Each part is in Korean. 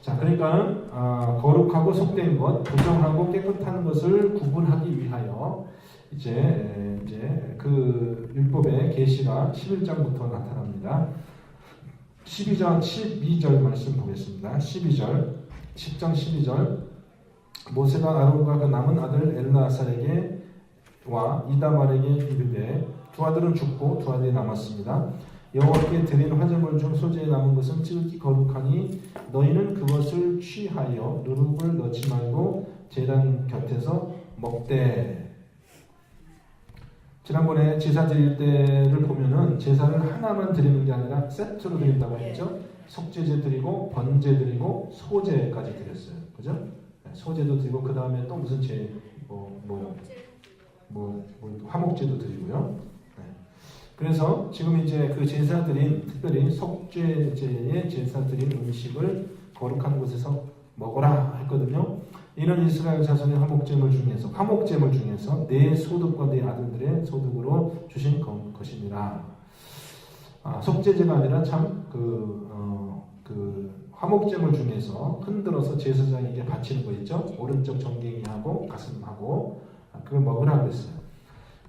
자, 그러니까 거룩하고 속된 것, 부정하고 깨끗한 것을 구분하기 위하여 이제 그 율법의 계시가 11장부터 나타납니다. 12절 말씀 보겠습니다. 10장 12절 모세가 아론과 그 남은 아들 엘르아살에게와 이다말에게 이르되 두 아들은 죽고 두 아들이 남았습니다. 여호와께 드린 화제물 중 소재에 남은 것은 지극히 거룩하니 너희는 그것을 취하여 누룩을 넣지 말고 제단 곁에서 먹되. 지난번에 제사 드릴 때를 보면은 제사를 하나만 드리는 게 아니라 세트로 드린다고 했죠. 속죄제 드리고 번제 드리고 소제까지 드렸어요. 그죠? 소제도 드리고 그 다음에 또 무슨 화목제도 드리고요. 네. 그래서 지금 이제 그 제사 드린 특별히 속죄제에 제사 드린 음식을 거룩한 곳에서 먹어라 했거든요. 이는 이스라엘 자손의 화목제물 중에서 내 소득과 내 아들들의 소득으로 주신 것이니라. 속죄제가 아니라 참 화목제물 중에서 흔들어서 제사장에게 바치는 거 있죠. 오른쪽 정갱이하고 가슴하고 그걸 먹으라 그랬어요.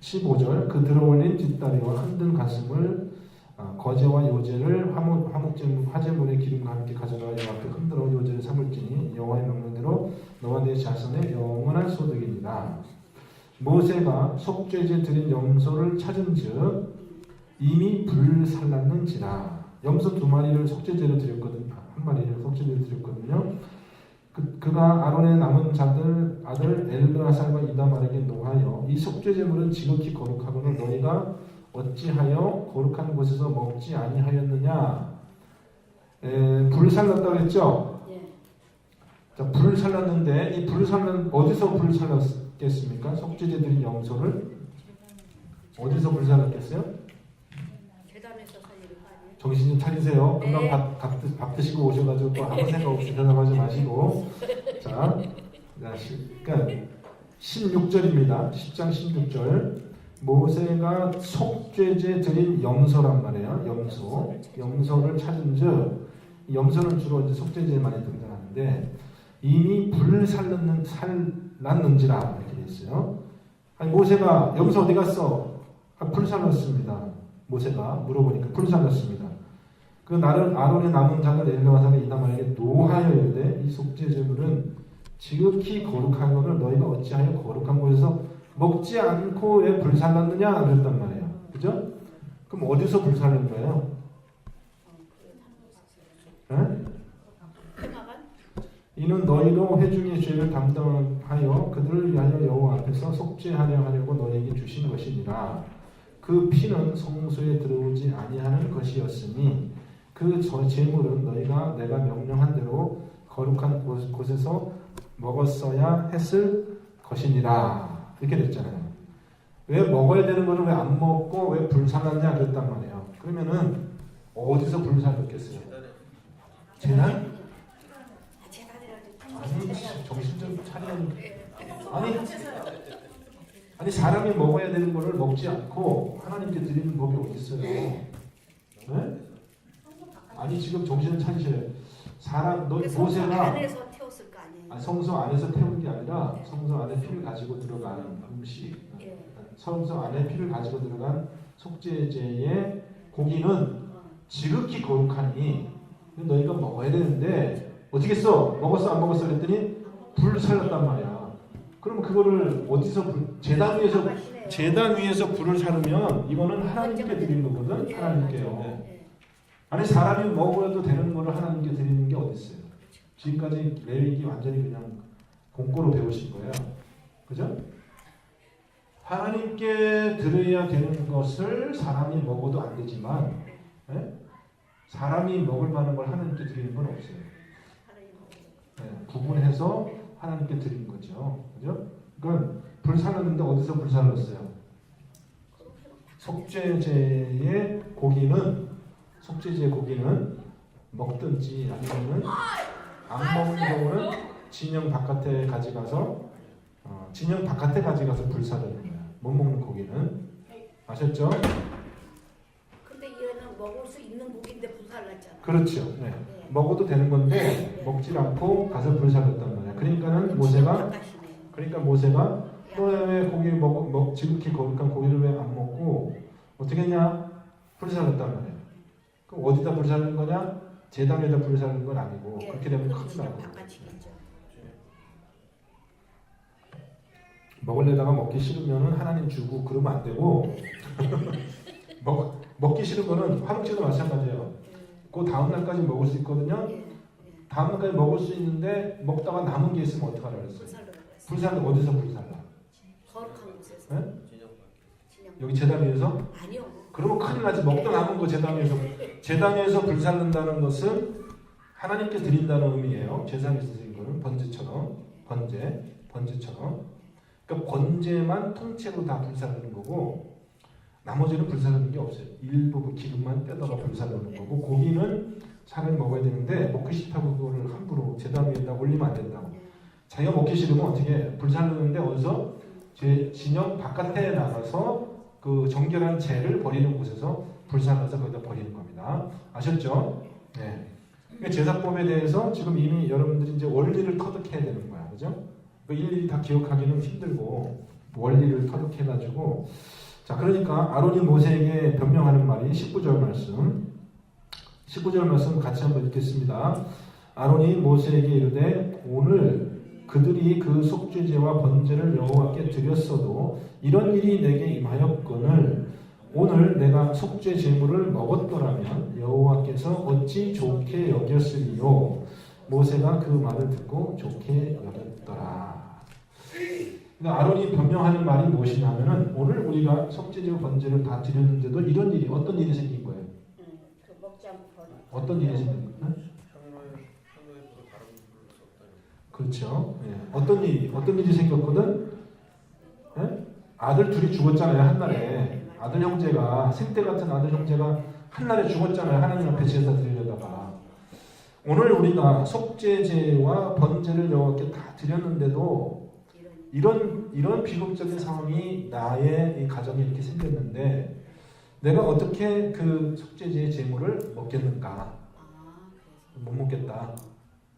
15절 그 들어올린 뒷다리와 흔든 가슴을 거제와 요제를 화제물의 기름과 함께 가져가 여호와 앞에 흔들어 요제를 삼을지니 여호와의 명령대로 너와 내 자손의 영원한 소득이니라. 모세가 속죄제 드린 염소를 찾은즉 이미 불살랐는지라. 염소 2마리를 속죄제로 드렸거든요. 1마리를 속죄제로 드렸거든요. 그가 아론의 남은 아들 엘르아살과 이다말에게 노하여 이 속죄제물은 지극히 거룩하거늘 너희가 어찌하여 거룩한 곳에서 먹지 아니하였느냐. 불살랐다고 했죠. 자, 불살랐는데 이 불살은 어디서 불살랐겠습니까? 속죄제 드린 염소를 어디서 불살랐겠어요? 계단에서 살리는 거 아니에요? 정신 좀 차리세요. 금방 밥 드시고 오셔가지고 또 아무 생각 없이 대답하지 마시고. 자, 그러니까 16절입니다. 10장 16절. 모세가 속죄제 드린 염소란 말이에요. 염소를 찾은즉 염소는 주로 이제 속죄제에 많이 등장하는데 이미 불살랐는지라 이렇게 돼 있어요. 아니, 모세가 염소 어디 갔어? 불살랐습니다. 모세가 물어보니까 불살랐습니다. 그 나를 아론의 남은 자들 엘르아살의 이다말에게 노하여 이르되 이 속죄제물은 지극히 거룩한 것을 너희가 어찌하여 거룩한 곳에서 먹지 않고 왜 불살랐느냐 그랬단 말이에요. 그죠? 그럼 어디서 불살른 거예요? 이는 너희로 회중의 죄를 담당하여 그들을 위하여 여호와 앞에서 속죄하려 하려고 너희에게 주신 것이니라. 그 피는 성소에 들어오지 아니하는 것이었으니 그 제물은 너희가 내가 명령한 대로 거룩한 곳에서 먹었어야 했을 것이니라. 이렇게 됐잖아요. 왜 먹어야 되는 거는 왜 안 먹고 왜 불살랐냐 그랬단 말이에요. 그러면은 어디서 불살랐겠어요? 재난? 아니, 정신 좀 차려. 아니 사람이 먹어야 되는 거를 먹지 않고 하나님께 드리는 법이 어디 있어요? 네? 아니 지금 정신을 차리셔야 모세가 안에서 태웠을 거 아니에요? 성소 안에서 태운 게 아니라 성소 안에 피를 가지고 들어가는 음식, 성소 안에 피를 가지고 들어간 속죄제의 고기는 지극히 거룩하니 너희가 먹어야 되는데 어떻게 했어? 먹었어 안 먹었어? 그랬더니 불살랐단 말이야. 그럼 그거를 어디서 제단 위에서 불을 사르면 이거는 하나님께 드리는 거거든. 하나님께요. 아니 사람이 먹어도 되는 거를 하나님께 드리는 게 어디 있어요? 지금까지 레위기 완전히 그냥 공고로 배우신 거예요. 그죠? 하나님께 드려야 되는 것을 사람이 먹어도 안 되지만 사람이 먹을 만한 걸 하나님께 드리는 건 없어요. 구분해서 하나님께 드리는 거죠. 그죠? 그러니까 불살랐는데 어디서 불살랐어요? 속죄제의 고기는 먹든지 아니면 안 먹는 경우는 진영 바깥에 가져가서 불사르는 거야. 못 먹는 고기는. 아셨죠? 근데 얘는 먹을 수 있는 고기인데 불살랐잖아. 그렇죠. 네. 먹어도 되는 건데 먹질 않고 가서 불살랐단 말이야. 그러니까는 모세가 너 왜 고기 지극히 거룩한 고기를 왜 안 먹고 어떻게 했냐? 불살랐단 말이야. 그럼 어디다 불살른 거냐? 제단에다 불살른 건 아니고 그렇게 되면 큰일 나고. 먹으려다가 먹기 싫으면은 하나님 주고 그러면 안 되고 먹기 싫은 거는 화목제도 마찬가지예요. 그 다음 날까지 먹을 수 있거든요. 다음 날까지 먹을 수 있는데 먹다가 남은 게 있으면 어떡하라 그랬어요? 불살라. 어디서 불살라? 거룩한 곳에서. 네? 여기 제단 위에서? 아니요. 그러면 큰일 나지. 먹다 남은 거 제단 위에서 불살른다는 것은 하나님께 드린다는 의미예요. 제사에서 드린 거는 번제처럼. 그러니까 번제만 통째로 다 불살르는 거고 나머지는 불살르는 게 없어요. 일부분 기름만 떼다가 불살르는 거고 고기는 차라리 먹어야 되는데 먹기 싫다고 그거를 함부로 제단 위에다 올리면 안 된다고. 자기가 먹기 싫으면 어떻게 해? 불살르는데 어디서? 제 진영 바깥에 나가서 그 정결한 재를 버리는 곳에서 불살라서 거기다 버리는 겁니다. 아셨죠? 네. 그러니까 제사법에 대해서 지금 이미 여러분들이 이제 원리를 터득해야 되는 거야. 그죠? 일일이 다 기억하기는 힘들고 원리를 터득해가지고 자 그러니까 아론이 모세에게 변명하는 말이 19절 말씀 같이 한번 읽겠습니다. 아론이 모세에게 이르되 오늘 그들이 그 속죄제와 번제를 여호와께 드렸어도 이런 일이 내게 임하였거늘 오늘 내가 속죄 제물을 먹었더라면 여호와께서 어찌 좋게 여겼으리요. 모세가 그 말을 듣고 좋게 여겼더라. 그러니까 아론이 변명하는 말이 무엇이냐면은 오늘 우리가 속죄제와 번제를 다 드렸는데도 이런 일이 어떤 일이 생긴 거예요? 그 먹지 않고 어떤 일이 생긴 거예요? 그렇죠. 예. 어떤 일이 생겼거든? 예? 아들 둘이 죽었잖아요 한날에. 아들 형제가 생때 같은 아들 형제가 한날에 죽었잖아요. 하나님 앞에 제사 드리려다가. 오늘 우리가 속죄제와 번제를 여호와께 다 드렸는데도 이런 비극적인 상황이 나의 이 가정에 이렇게 생겼는데 내가 어떻게 그 속죄제의 제물을 먹겠는가? 못 먹겠다.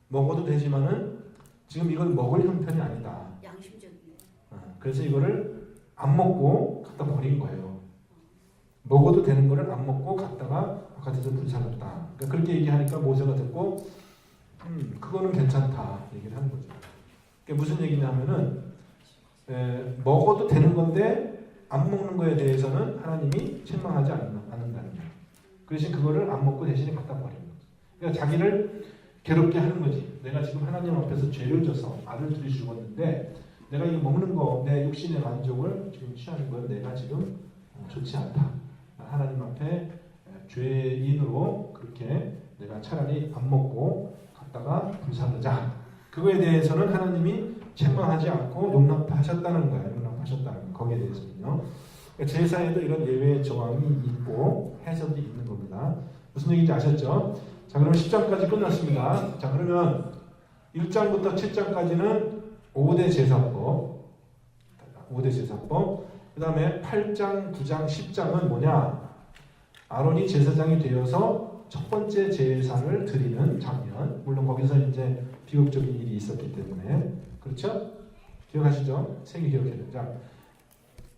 먹어도 되지만은 지금 이걸 먹을 형편이 아니다. 양심적이네. 그래서 이거를 안 먹고 갖다 버린 거예요. 먹어도 되는 거를 안 먹고 갖다가 바깥에서 불살랐다. 그러니까 그렇게 얘기하니까 모세가 듣고 그거는 괜찮다 얘기를 하는 거죠. 그게 무슨 얘기냐면은 먹어도 되는 건데 안 먹는 거에 대해서는 하나님이 실망하지 않는다는 거예요. 그 대신 그거를 안 먹고 대신에 갖다 버리는 거죠. 그러니까 자기를 괴롭게 하는 거지. 내가 지금 하나님 앞에서 죄를 져서 아들 둘이 죽었는데 내가 이거 먹는 거, 내 육신의 만족을 지금 취하는 건 내가 지금 좋지 않다. 하나님 앞에 죄인으로 그렇게 내가 차라리 안 먹고 갖다가 불살르자. 그거에 대해서는 하나님이 책망하지 않고 용납하셨다는 거예요. 거기에 대해서는요. 제사에도 이런 예외 조항이 있고 해석이 있는 겁니다. 무슨 얘기인지 아셨죠? 자, 그러면 10장까지 끝났습니다. 자, 그러면 1장부터 7장까지는 5대 제사법. 그 다음에 8장, 9장, 10장은 뭐냐? 아론이 제사장이 되어서 첫 번째 제사를 드리는 장면. 물론 거기서 이제 비극적인 일이 있었기 때문에. 그렇죠? 기억하시죠? 세개 기억해야 돼요. 자,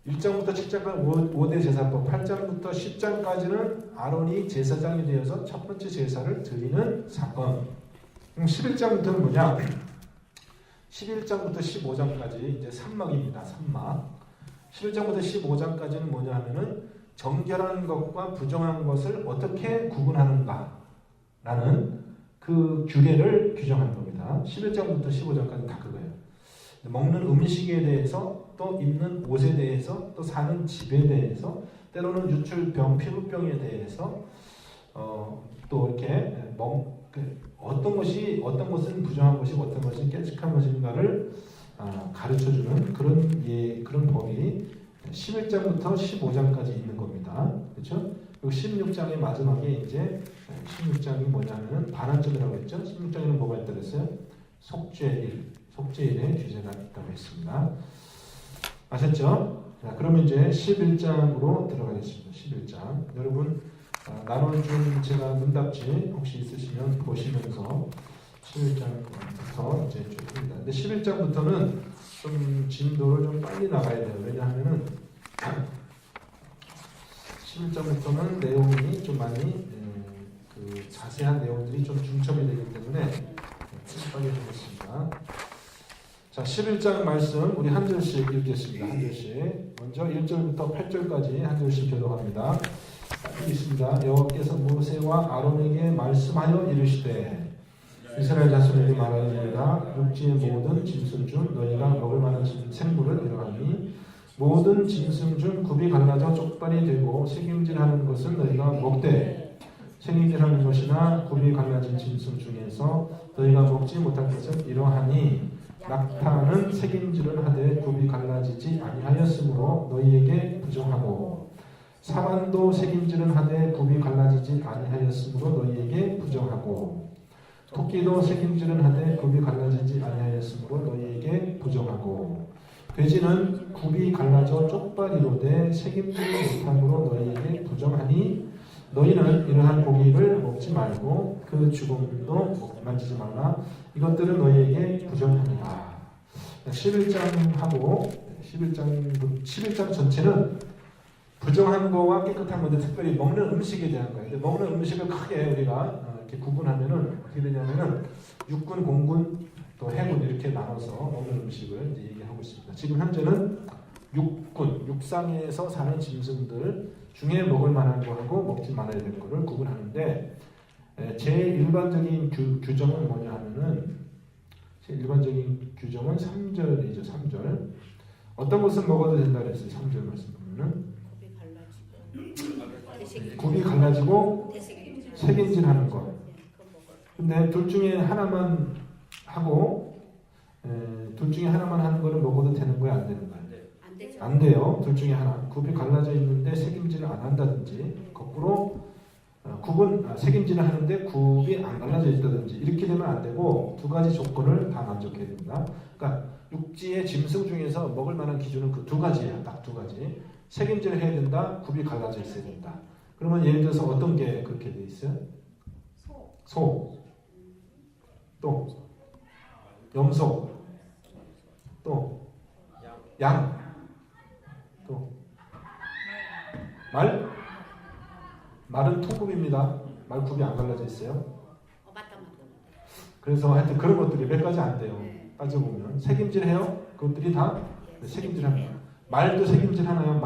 1장부터 7장까지 5대 제사법, 8장부터 10장까지는 아론이 제사장이 되어서 첫 번째 제사를 드리는 사건. 그럼 11장부터는 뭐냐? 11장부터 15장까지 이제 산막입니다. 산막. 11장부터 15장까지는 뭐냐 하면은 정결한 것과 부정한 것을 어떻게 구분하는가 라는 그 규례를 규정하는 겁니다. 11장부터 15장까지는 다 그거예요. 먹는 음식에 대해서 또 입는 옷에 대해서 또 사는 집에 대해서 때로는 유출병, 피부병에 대해서 또 이렇게 어떤 것은 부정한 것이고 어떤 것은 깨끗한 것인가를 가르쳐주는 그런 법이 11장부터 15장까지 있는 겁니다. 그렇죠? 그리고 16장의 마지막에 이제 16장이 뭐냐면은 반환점이라고 했죠. 16장에는 뭐가 있다고 했어요? 속죄일의 규제가 있다고 했습니다. 아셨죠? 자, 그러면 이제 11장으로 들어가겠습니다. 11장. 여러분 나눠준 제가 문답지 혹시 있으시면 보시면서 11장부터 이제 쭉 합니다. 근데 11장부터는 좀 진도를 좀 빨리 나가야 돼요. 왜냐하면은 11장부터는 내용이 좀 많이 그 자세한 내용들이 좀 중첩이 되기 때문에 빨리 보겠습니다. 자, 11장 말씀 우리 한 절씩 읽겠습니다. 한 절씩. 먼저 1절부터 8절까지 한 절씩 교독합니다. 읽겠습니다. 여호와께서 모세와 아론에게 말씀하여 이르시되 이스라엘 자손에게 말하니라 육지의 모든 짐승 중 너희가 먹을 만한 생물을 이러하니 모든 짐승 중 굽이 갈라져 쪽발이 되고 새김질하는 것은 너희가 먹되 새김질하는 것이나 굽이 갈라진 짐승 중에서 너희가 먹지 못할 것은 이러하니 낙타는 새김질을 하되 굽이 갈라지지 아니하였으므로 너희에게 부정하고 사반도 새김질은 하되 굽이 갈라지지 아니하였으므로 너희에게 부정하고 토끼도 새김질은 하되 굽이 갈라지지 아니하였으므로 너희에게 부정하고 돼지는 굽이 갈라져 쪽발이로되 새김질을 못함으로 너희에게 부정하니 너희는 이러한 고기를 먹지 말고 그 죽음도 만지지 말라. 이것들은 너희에게 부정하니라. 11장하고 11장 전체는 부정한 거와 깨끗한 건데 특별히 먹는 음식에 대한 거예요. 근데 먹는 음식을 크게 우리가 이렇게 구분하면은 어떻게 되냐면은 육군, 공군, 또 해군 이렇게 나눠서 먹는 음식을 이제 얘기하고 있습니다. 지금 현재는 육군, 육상에서 사는 짐승들 중에 먹을 만한 거하고 먹지 말아야 될 거를 구분하는데 제일 일반적인 규정은 뭐냐 하면은 제일 일반적인 규정은 3절이죠. 3절. 어떤 것은 먹어도 된다 그랬어요. 3절 말씀 보면은 굽이 갈라지고 새김질하는 것. 근데 둘 중에 하나만 하고 둘 중에 하나만 하는 거를 먹어도 되는 거야, 안 되는 거야? 안 돼요. 둘 중에 하나. 굽이 갈라져 있는데 새김질을 안 한다든지 거꾸로 새김질을 하는데 굽이 안 갈라져 있다든지 이렇게 되면 안 되고 두 가지 조건을 다 만족해야 됩니다. 그러니까 육지의 짐승 중에서 먹을 만한 기준은 그 두 가지예요. 딱 두 가지. 새김질을 해야 된다. 굽이 갈라져 있어야 된다. 그러면 예를 들어서 어떤 게 그렇게 돼 있어요? 소. 또 염소. 또 양. 또 말. 말은 통굽입니다. 말 굽이 안 갈라져 있어요. 그래서 하여튼 그런 것들이 몇 가지 안 돼요. 따져보면 새김질 해요. 그것들이 다 새김질 합니다. 말도 새김질 하나요?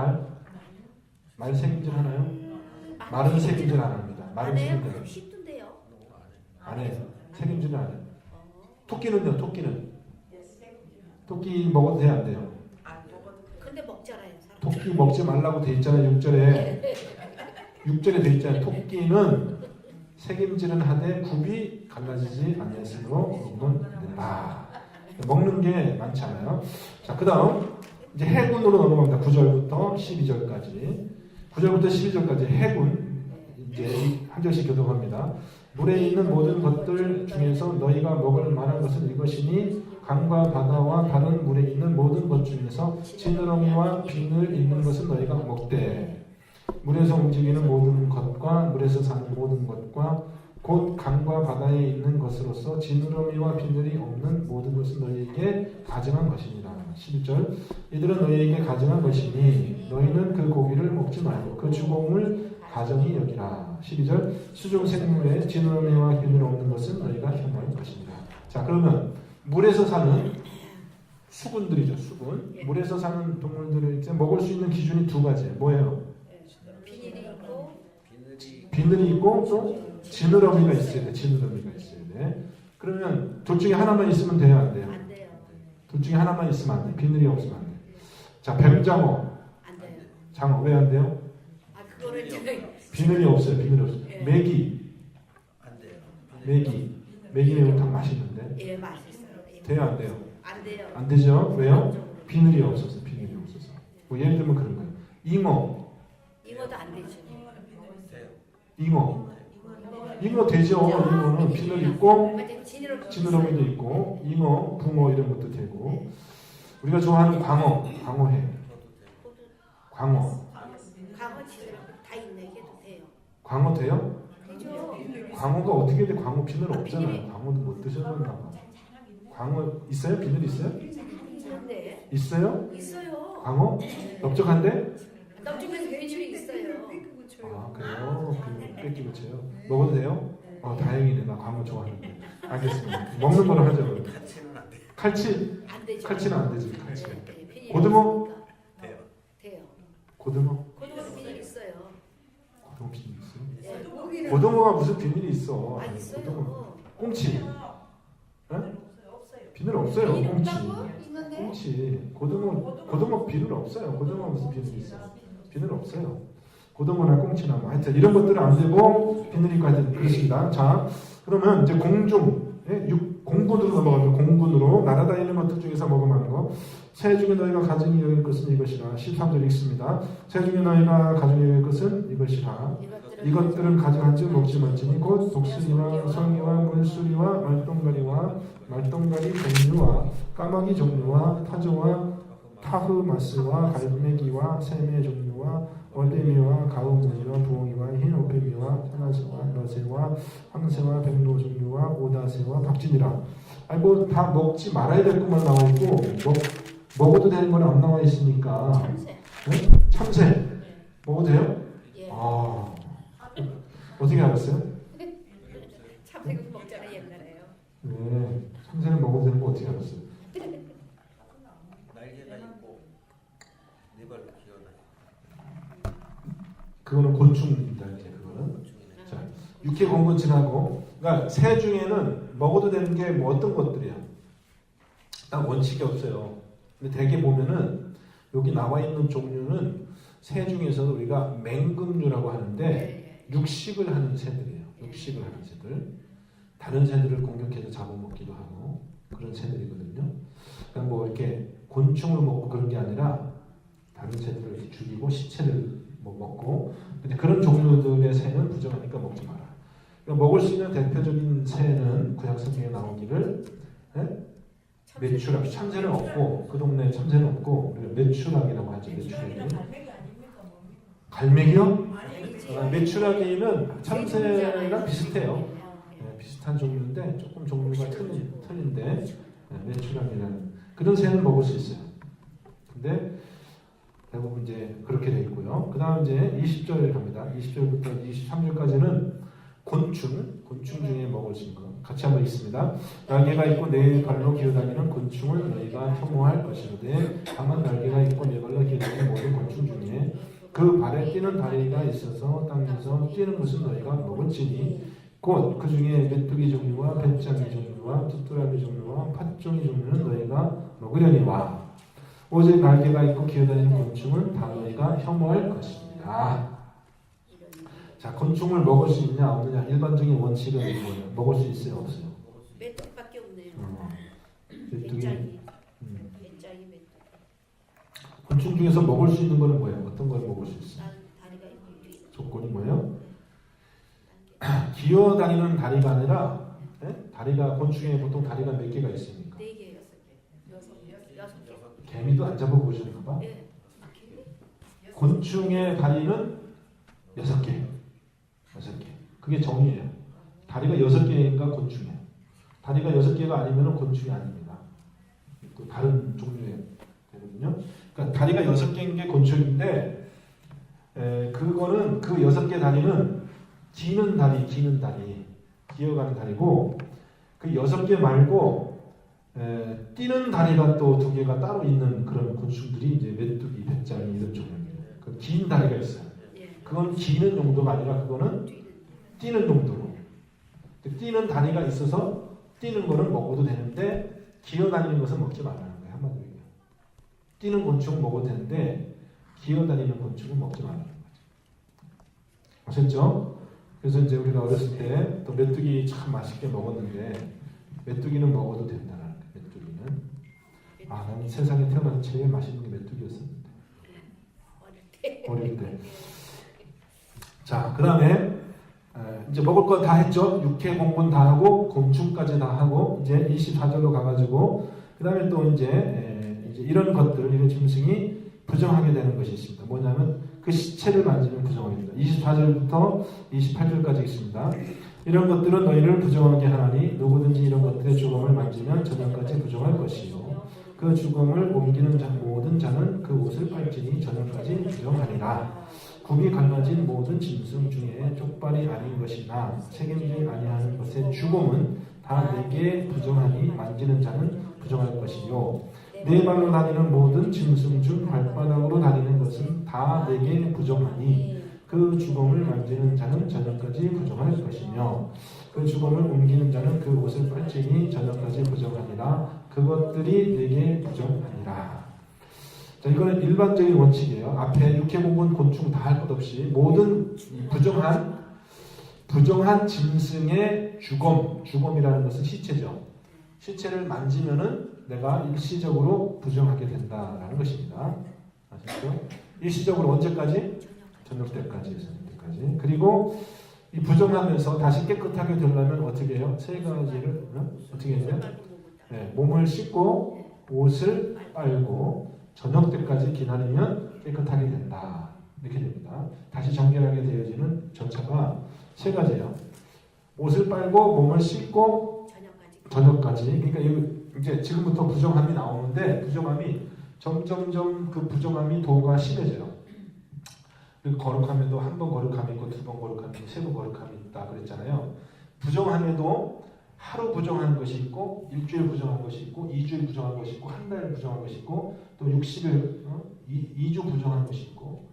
말 새김질 하나요? 말은 새김질 안 합니다. 말은 새김질 안 해요. 새김질을 안 해요. 토끼는요? 토끼 먹어도 돼요? 안 돼요? 근데 먹잖아요. 토끼 먹지 말라고 돼 있잖아요. 6절에 돼 있잖아요. 토끼는 새김질은 하되 굽이 갈라지지 아니하므로 먹으면 안 된다. 먹는 게 많지 않아요. 자, 그 다음 이제 해군으로 넘어갑니다. 9절부터 12절까지. 9절부터 12절까지 해군 이제 한 절씩 교독합니다. 물에 있는 모든 것들 중에서 너희가 먹을 만한 것은 이것이니 강과 바다와 다른 물에 있는 모든 것 중에서 지느러미와 비늘 있는 것은 너희가 먹되 물에서 움직이는 모든 것과 물에서 사는 모든 것과 곧 강과 바다에 있는 것으로서 지느러미와 비늘이 없는 모든 것은 너희에게 가증한 것이니라. 11절 이들은 너희에게 가증한 것이니 너희는 그 고기를 먹지 말고 그 주공을 가정히 여기라. 12절 수종 생물에 지느러미와 비늘 없는 것은 너희가 혐오할 것이니라. 자, 그러면 물에서 사는 수군들이죠. 수군. 물에서 사는 동물들을 이제 먹을 수 있는 기준이 두 가지예요. 뭐예요? 비늘이 있고 또 지느러미가 있어야 돼. 지느러미가 있어야 돼. 그러면 둘 중에 하나만 있으면 돼요? 안 돼요? 안 돼요. 둘 중에 하나만 있으면 안 돼. 비늘이 없으면 안 돼. 자, 뱀장어. 안 돼요. 장어 왜 안 돼요? 그거를 비늘이 없어요. 비늘이 없어요. 메기. 안 돼요. 메기 매운탕 맛있는데. 예, 맛있어요. 돼요? 안 돼요? 안 돼요. 안 되죠? 왜요? 비늘이 없어서. 뭐 예를 들면 그런 거예요. 이거도 안 되죠. 잉어 되죠. 잉어는 비늘 있고 지느러미도 있 있고 잉어, 붕어 이런 것도 되고 우리가 좋아하는 광어회. 광어 지느러미 다 있네. 해도 돼요. 광어 돼요? 되죠. 광어가 어떻게 돼? 광어 비늘 없잖아요. 광어도 못 드셔봤나 봐. 광어 있어요? 비늘 있어요? 있는데 있어요? 있어요. 광어? 넓적한데? 남쪽에서 배출이 있어요. 아 그래요? 비늘 뺏기고 쳐요. 먹어도 돼요? 다행이네. 나 광어 좋아하는데. 알겠습니다. 먹는 거로 하죠. 그럼. 칼치는 안 돼. 칼치? 안 되죠. 칼치는 안 되지. 칼치. 네, 비닐이 고등어? 있으니까. 돼요. 돼요. 고등어? 고등어 비닐 있어요. 고등어 비늘 있어요? 네. 고등어가 무슨 비늘이 있어? 아 고등어. 있어요. 꽁치. 비늘 없어요. 비닐 꽁치. 없다고? 있는데? 꽁치. 고등어 비늘 없어요. 고등어 무슨 비늘 있어요? 비늘 없어요. 고등어나 꽁치나 뭐 하여튼 이런 것들은 안 되고 비늘이 있고 하여튼 그렇습니다. 자, 그러면 이제 공중, 공군으로 넘어가죠. 공군으로 날아다니는 것들 중에서 먹으면 거. 새 중에 너희가 가정이 여길 것은 이것이라. 13절 읽습니다. 새 중에 너희가 가정이 여길 것은 이것이라. 이것들은 가져간즉 먹지 말지니 곧 독수리와 성이와 물수리와 말똥가리 종류와 까마귀 종류와 타조와 타흐마스와 갈매기와 새매 종류와 얼레미와 가우무지와 부엉이와 흰 오페미와 사나새와 너새와 황새와 백로 종류와 오다새와 박진이라. 아니 뭐 다 먹지 말아야 될 것만 나와 있고 먹어도 되는 건 안 나와 있으니까. 참새. 네? 참새 먹어도 돼요? 예. 아 어떻게 알았어요? 참새 먹잖아 옛날에요. 네 참새는 먹어도 되는 거 어떻게 알았어요? 날개가 있고 네 발로 기어다녀. 그거는 곤충입니다. 이제 그거는. 자, 육해공군 지나고, 그러니까 새 중에는 먹어도 되는 게 뭐 어떤 것들이야? 딱 원칙이 없어요. 근데 대개 보면은 여기 나와 있는 종류는 새 중에서도 우리가 맹금류라고 하는데 육식을 하는 새들이에요. 육식을 하는 새들. 다른 새들을 공격해서 잡아먹기도 하고 그런 새들이거든요. 그러니까 뭐 이렇게 곤충을 먹고 그런 게 아니라 다른 새들을 이렇게 죽이고 시체를 먹고, 근데 그런 종류들의 새는 부정하니까 먹지 마라. 그러니까 먹을 수 있는 대표적인 새는 구약 성경에 나오기를 메추라기. 참새는 없고 그 동네에 참새는 없고 우리가 메추라기라고 하죠. 메추라기. 갈매기요? 메추라기는 참새랑 비슷해요. 네, 비슷한 종류인데 조금 종류가 틀린데 메추라기라는 그런 새는 먹을 수 있어요. 근데 대부분 이제 그렇게 되어 있고요. 그 다음 이제 20절에 갑니다. 20절부터 23절까지는 곤충 중에 먹을 수 있는 거. 같이 한번 읽습니다. 날개가 있고 네 발로 기어다니는 곤충을 너희가 혐오할 것이로되 다만 날개가 있고 네 발로 기어다니는 모든 곤충 중에 그 발에 뛰는 다리가 있어서 땅에서 뛰는 것은 너희가 먹을지니 곧 그 중에 메뚜기 종류와 배짱이 종류와 뚜뚜라미 종류와 팥종이 종류는 너희가 먹으려니와 오직 날개가 있고 기어다니는 곤충은 다 너희가 혐오할 것입니다. 자, 곤충을 먹을 수 있냐 없느냐 일반적인 원칙은 뭐예요? 먹을 수 있어요 없어요? 메뚜기밖에 없네요. 메뚜기. 배짱이 메뚜기. 곤충 중에서 먹을 수 있는 거는 뭐예요? 어떤 걸 먹을 수 있어요? 다리가 있고 조건이 뭐예요? 기어다니는 다리가 아니라 다리가 곤충에 보통 다리가 몇 개가 있습니까? 4개, 6개. 개미도 안 잡아보셨나 봐? 예. 곤충의 다리는 6개. 그게 정의예요. 다리가 6개니까 곤충이에요. 다리가 6개가 아니면 곤충이 아닙니다. 또 다른 종류의 되거든요. 그러니까 다리가 6개인 게 곤충인데 그거는 그 6개 다리는 기는 다리, 기어가는 다리고 그 6개 말고 뛰는 다리가 또 2개가 따로 있는 그런 곤충들이 이제 메뚜기, 배짱이 이런 종류입니다. 그 긴 다리가 있어요. 그건 기는 용도가 아니라 그거는 뛰는 용도로. 뛰는 다리가 있어서 뛰는 거는 먹어도 되는데 기어다니는 것은 먹지 말라는 거예요. 한마디로 얘기해요. 뛰는 곤충은 먹어도 되는데 기어다니는 곤충은 먹지 말라는 거죠. 아셨죠? 그래서 이제 우리가 어렸을 때 또 메뚜기 참 맛있게 먹었는데 메뚜기는 먹어도 된다는 거예요. 메뚜기는. 나는 세상에 태어나서 제일 맛있는 게 메뚜기였었는데. 어릴 때. 자, 그 다음에 이제 먹을 거 다 했죠. 육해 공군 다 하고 곤충까지 다 하고 이제 24절로 가가지고 그 다음에 또 이제 이런 것들 이런 짐승이 부정하게 되는 것이 있습니다. 뭐냐면 그 시체를 만지면 부정하게 된다. 24절부터 28절까지 있습니다. 이런 것들은 너희를 부정하게 하나니 누구든지 이런 것들의 죽음을 만지면 저녁까지 부정할 것이요 그 죽음을 옮기는 모든 자는 그 옷을 빨지니 저녁까지 부정하리라. 굽이 갈라진 모든 짐승 중에 족발이 아닌 것이나 책임질 아니하는 것의 죽음은 다 내게 부정하니 만지는 자는 부정할 것이요 네 발로 다니는 모든 짐승 중 발바닥으로 다니는 것은 다 내게 부정하니 그 죽음을 만지는 자는 저녁까지 부정할 것이며 그 죽음을 옮기는 자는 그 옷을 빨지니 저녁까지 부정하니라. 그것들이 내게 부정하니라. 자, 이거는 일반적인 원칙이에요. 앞에 육해공군 곤충 다 할 것 없이 모든 부정한 짐승의 죽음이라는 것은 시체죠. 시체를 만지면은 내가 일시적으로 부정하게 된다라는 것입니다. 아시죠? 일시적으로 언제까지? 저녁 때까지. 그리고 이 부정하면서 다시 깨끗하게 되려면 어떻게 해요? 세 가지를 어떻게 해야 돼요? 네, 몸을 씻고 옷을 빨고 저녁 때까지 기다리면 깨끗하게 된다. 이렇게 됩니다. 다시 정결하게 되어지는 절차가 세 가지예요. 옷을 빨고 몸을 씻고 저녁까지. 그러니까 이제 지금부터 부정함이 나오는데 부정함이 점점점 그 부정함이 도가 심해져요. 그리고 거룩함에도 한 번 거룩함이 있고 두 번 거룩함이 있고 세 번 거룩함이 있다 그랬잖아요. 부정함에도 하루 부정한 것이 있고 일주일 부정한 것이 있고 2주일 부정한 것이 있고 한 달 부정한 것이 있고 또 60일 2주 부정한 것이 있고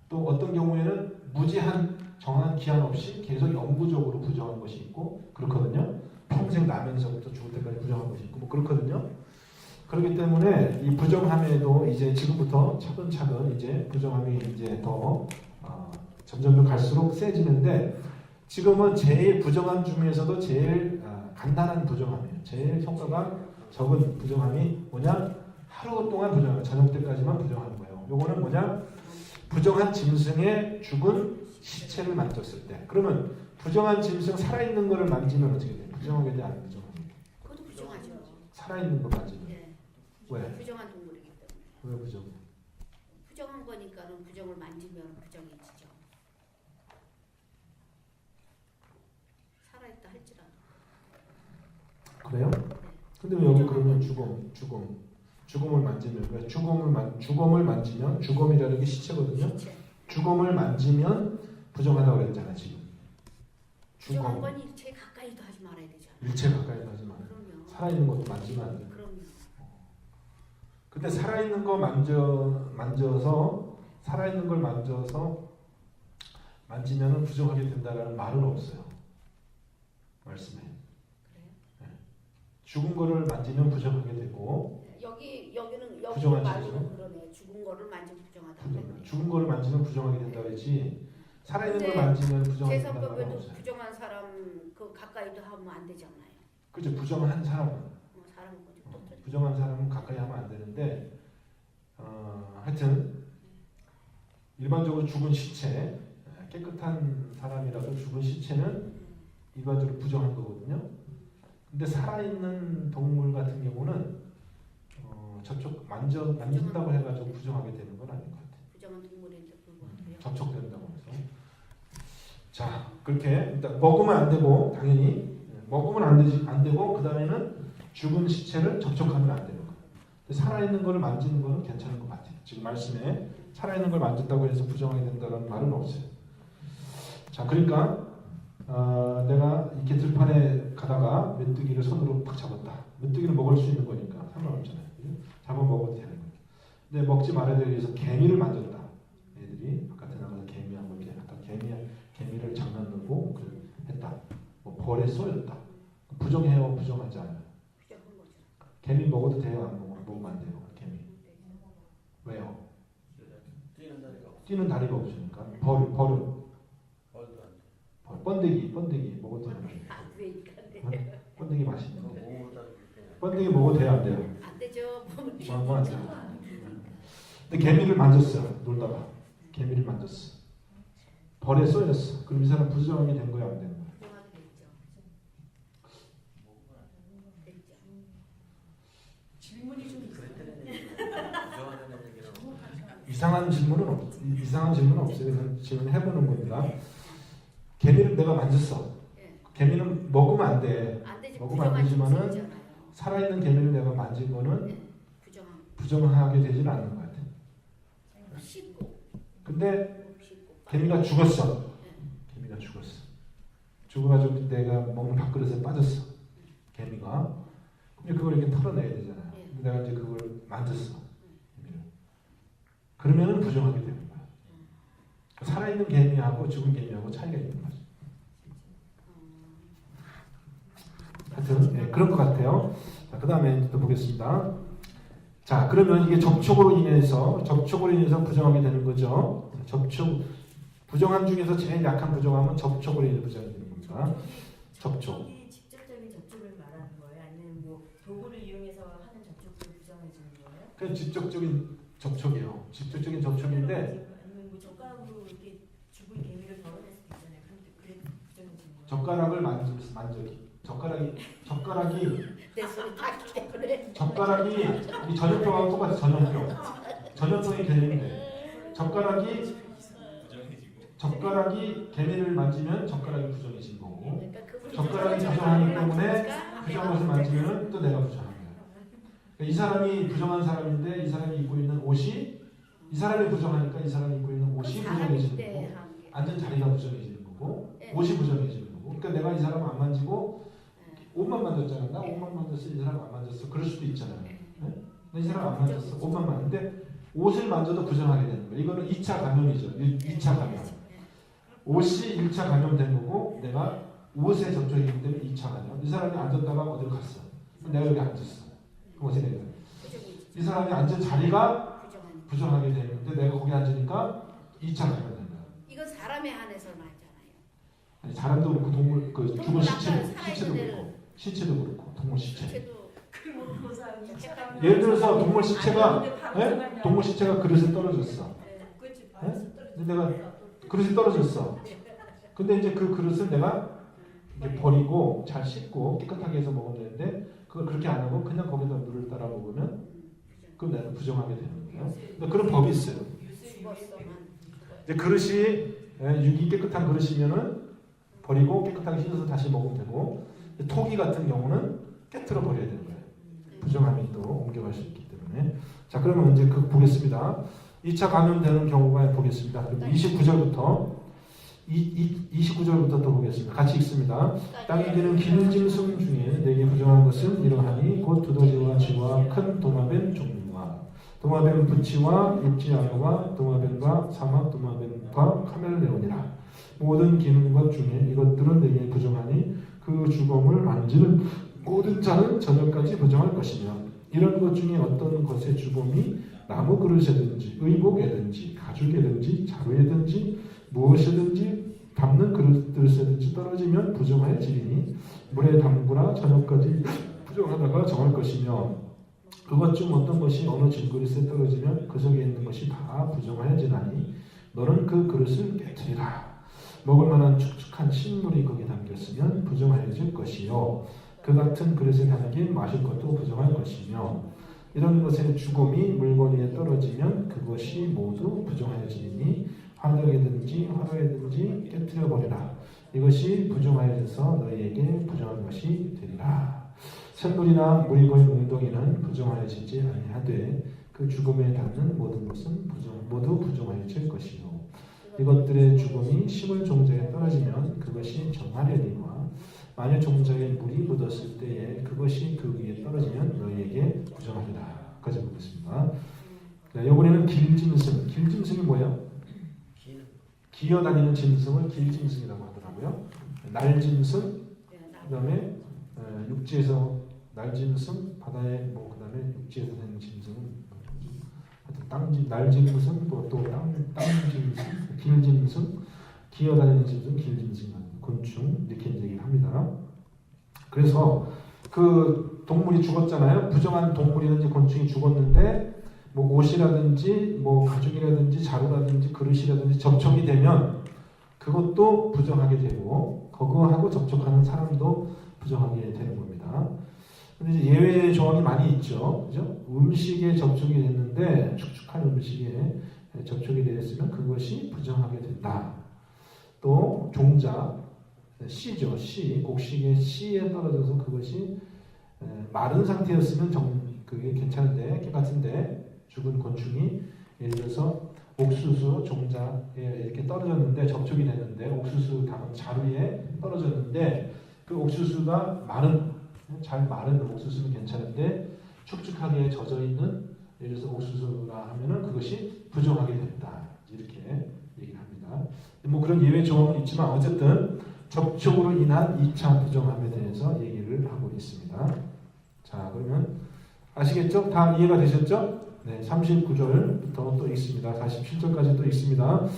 또 어떤 경우에는 무제한 정한 기한 없이 계속 영구적으로 부정한 것이 있고 그렇거든요. 평생 나면서부터 죽을 때까지 부정한 것이 있고 뭐 그렇거든요. 그렇기 때문에 이 부정함에도 이제 지금부터 차근차근 이제 부정함이 이제 더 점점 더 갈수록 세지는데 지금은 제일 부정함 중에서도 제일 간단한 부정함이에요. 제일 효과가 적은 부정함이 뭐냐? 하루 동안 부정함, 저녁 때까지만 부정하는 거예요. 요거는 뭐냐? 부정한 짐승의 죽은 시체를 만졌을 때. 그러면 부정한 짐승 살아있는 거를 만지면 어떻게 돼요? 부정하게 돼? 안 부정하게 돼? 그것도 부정하죠. 살아있는 거 만지면. 네. 왜? 부정한 동물이기 때문에. 왜 부정해? 부정한 거니까는 부정을 만지면 부정해지죠. 살아있다 할지라도. 그래요? 근데 왜 여기 그러면 죽음을 만지면 왜 죽음을 만지면 죽음이라는 게 시체거든요. 시체. 죽음을 만지면 부정하다고 그랬잖아 지금. 부정한 건 일체 가까이도 하지 말아야 되죠. 일체 가까이 하지 마. 그럼요. 살아있는 것도 만지면 안 돼. 그럼요. 근데 살아있는 거 만져서 살아있는 걸 만지면은 부정하게 된다라는 말은 없어요. 말씀에. 그래요? 네. 죽은 거를 만지면 부정하게 되고 여기는 부정한 말로 짓이죠. 그러네. 죽은 거를 만지면 부정하다. 죽은 거를 만지면 부정하게 된다 그랬지. 살아있는 걸 근데 만지면 부정하게 된다는 말은 제사법에도 없어요. 부정한 사람 그 가까이도 하면 안 되잖아요. 그죠? 부정한 사람은 사람은 거죠. 또 부정한 사람은 가까이 하면 안 되는데 하여튼 일반적으로 죽은 시체 깨끗한 사람이라도 죽은 시체는 일반적으로 부정한 거거든요. 근데 살아있는 동물 같은 경우는 만진다고 해가지고 부정하게 되는 건 아닌 것 같아요. 부정한 동물인데 불구하고 접촉된다고 해서. 자, 그렇게 일단 먹으면 안 되고 당연히 먹으면 안 되고 그 다음에는 죽은 시체를 접촉하면 안 되는 거예요. 근데 살아있는 거를 만지는 거는 괜찮은 것 같아요. 지금 말씀에 살아있는 걸 만진다고 해서 부정하게 된다는 말은 없어요. 자, 그러니까 내가 이렇게 들판에 가다가 메뚜기를 손으로 팍 잡았다. 메뚜기는 먹을 수 있는 거니까 상관없잖아요. 잡아 먹어도 되는 거예요. 근데 먹지 말아야 되기 위해서 개미를 만졌다. 애들이 바깥에 나가서 개미하고 이렇게 갖다 개미를 장난으로 했다. 뭐 벌에 쏘였다. 부정해요, 부정하지 않아요. 부정한 거죠. 개미 먹어도 돼요, 안 먹으면 안 돼요. 개미. 왜요? 뛰는 다리가 없으니까. 벌은 벌도 안 돼. 번데기 먹어도 돼요. 왜 이렇게 번데기 맛있는데. 그거 번데기 먹어도 돼요, 안 돼요? 안 되죠. 안 돼요. 근데 개미를 만졌어요. 놀다가 개미를 만졌어. 벌에 쏘였어. 그럼 이 사람 부정하게 된 거야, 안 된 거야? 부정하게 됐죠. 됐죠. 질문이 좀 있어요. 부정하는 얘기라고. 이상한 질문은 없어요. 그냥 질문해보는 겁니다. 개미를 내가 만졌어. 예. 개미는 먹으면 안 돼. 안 되지. 먹으면 안 부정한 되지만은 증세잖아요. 살아있는 개미를 내가 만진 거는 예. 부정한. 부정하게 되지는 않는 것 같아. 씻고. 근데 씻고. 개미가 죽었어. 개미가 죽었어. 죽어가지고 내가 먹는 밥그릇에 빠졌어. 개미가. 근데 그걸 이렇게 털어내야 되잖아요. 근데 내가 이제 그걸 만졌어. 개미를. 그러면은 부정하게 되는 거야. 살아있는 개미하고 죽은 개미하고 차이가 있는 거죠. 하여튼 네, 그런 것 같아요. 그 다음에 또 보겠습니다. 자, 그러면 이게 접촉으로 인해서 부정하게 되는 거죠. 부정함 중에서 제일 약한 부정함은 접촉으로 인해 부정이 되는 겁니다. 접촉. 직접적인 접촉을 말하는 거예요? 아니면 뭐 도구를 이용해서 하는 접촉도 부정해지는 거예요? 그냥 직접적인 접촉이에요. 직접적인 접촉인데 아니면 뭐 젓가락으로 이렇게 죽은 개미를 덜어낼 수도 있잖아요. 그래 부정해지는 거예요? 젓가락을 만져기. 젓가락이 내 소리 다 때문에. 이 전염병하고 똑같아. 전염병의 개념인데 젓가락이 개미를 만지면 젓가락이 부정해진 거고 그러니까 그분이 젓가락이 부정하기 때문에 부정한 것을 만지면 또 내가 부정한 거야. 그러니까 이 사람이 부정한 사람인데 이 사람이 입고 있는 옷이 이 사람이 부정하니까 이 사람이 입고 있는 옷이 부정해지는 거고 앉은 자리가 부정해지는 거고 옷이 부정해지는 거고 그러니까 내가 이 사람 안 만지고 옷만 만졌잖아. 나 옷만 만졌어. 이 사람 안 만졌어. 그럴 수도 있잖아요. 네? 이 사람 안 만졌어. 옷만 만졌는데 옷을 만져도 부정하게 되는 거예요. 이거는 2차 감염이죠. 2차 감염. 옷이 1차 감염된 거고 내가 옷에 접촉이기 때문에 2차 감염. 이 사람이 앉았다가 어디로 갔어. 내가 여기 앉았어. 그럼 어떻게 되는 거야? 이 사람이 앉은 자리가 부정하게 되는데 내가 거기 앉으니까 2차 감염된 거야. 이건 사람에 한해서 말잖아요. 아니, 사람도 그렇고 동물 죽은 시체도 그렇고 동물 시체. 예를 들어서 동물 시체가 그릇에 떨어졌어. 근데 내가 그릇이 떨어졌어. 근데 이제 그 그릇을 내가 이렇게 버리고 잘 씻고 깨끗하게 해서 먹으면 되는데 그걸 그렇게 안 하고 그냥 거기다 물을 따라 먹으면 그럼 내가 부정하게 되는 거예요. 근데 그런 법이 있어요. 이제 그릇이 육이 깨끗한 그릇이면은 버리고 깨끗하게 씻어서 다시 먹으면 되고 토기 같은 경우는 깨트려 버려야 되는 거예요. 부정함이 또 옮겨갈 수 있기 때문에. 자, 그러면 이제 그 보겠습니다. 2차 감염되는 경우가 보겠습니다. 그럼 29절부터 또 보겠습니다. 같이 읽습니다. 땅에 기는 기름짐승 중에 내게 부정한 것은 이러하니 곧 두더지와 쥐와 큰 도마뱀 종류와 도마뱀 부치와 육지양과 도마뱀과 사막 도마뱀과 카멜레온이라 모든 기는 것 중에 이것들은 내게 부정하니 그 주검을 만지는 모든 자는 저녁까지 부정할 것이며 이런 것 중에 어떤 것의 주범이 나무 그릇이든지 의복이든지 가죽이든지 자루이든지 무엇이든지 담는 그릇들이든지 떨어지면 부정할 지리니 물에 담그라 저녁까지 부정하다가 정할 것이며 그것 중 어떤 것이 어느 질그릇에 떨어지면 그 속에 있는 것이 다 부정하여지나니 너는 그 그릇을 깨뜨리라. 먹을 만한 축축한 식물이 거기에 담겼으면 부정하여질 것이요 그 같은 그릇에 담긴 마실 것도 부정할 것이며 이런 것의 주검이 물건 위에 떨어지면 그것이 모두 부정하여지니 화덕에든지 화로에든지 깨뜨려 버리라. 이것이 부정하여져서 너희에게 부정한 것이 되리라. 샘물이나 물이 거의 웅덩이는 부정하여지지 아니하되 그 주검에 닿는 모든 것은 모두 부정하여질 것이요 이것들의 주검이 식물 종자에 떨어지면 그것이 정하려니와 만일 종자에 물이 묻었을 때에 그것이 그 위에 떨어지면 너희에게 부정하리라. 까지 보겠습니다. 자, 이번에는 길짐승. 길짐승이 뭐예요? 기어다니는 짐승을 길짐승이라고 하더라고요. 날짐승, 그 다음에 육지에서 날짐승, 바다에 뭐 그 다음에 육지에서 되는 짐승은 날짐승, 또 땅짐승, 길짐승, 기어다니는 짐승, 길짐승, 곤충 이렇게 얘기를 합니다. 그래서 그 동물이 죽었잖아요. 부정한 동물이든지 곤충이 죽었는데 뭐 옷이라든지 뭐 가죽이라든지 자루라든지 그릇이라든지 접촉이 되면 그것도 부정하게 되고 그거하고 접촉하는 사람도 부정하게 되는 겁니다. 근데 이제 예외 조항이 많이 있죠. 그죠? 음식에 접촉이 됐는데 축축한 음식에 접촉이 되었으면 그것이 부정하게 된다. 또 종자 씨죠. 씨, 곡식의 씨에 떨어져서 그것이 마른 상태였으면 그게 괜찮은데 깨같은데 죽은 곤충이 예를 들어서 옥수수 종자에 이렇게 떨어졌는데 접촉이 됐는데 옥수수 자루에 떨어졌는데 그 옥수수가 잘 마른 옥수수는 괜찮은데 축축하게 젖어 있는 예를 들어서 옥수수라 하면은 그것이 부정하게 된다. 이렇게 얘기를 합니다. 뭐 그런 예외 조항은 있지만 어쨌든 접촉으로 인한 2차 부정함에 대해서 얘기를 하고 있습니다. 자, 그러면 아시겠죠? 다 이해가 되셨죠? 네, 39절부터 또 있습니다. 47절까지 또 있습니다.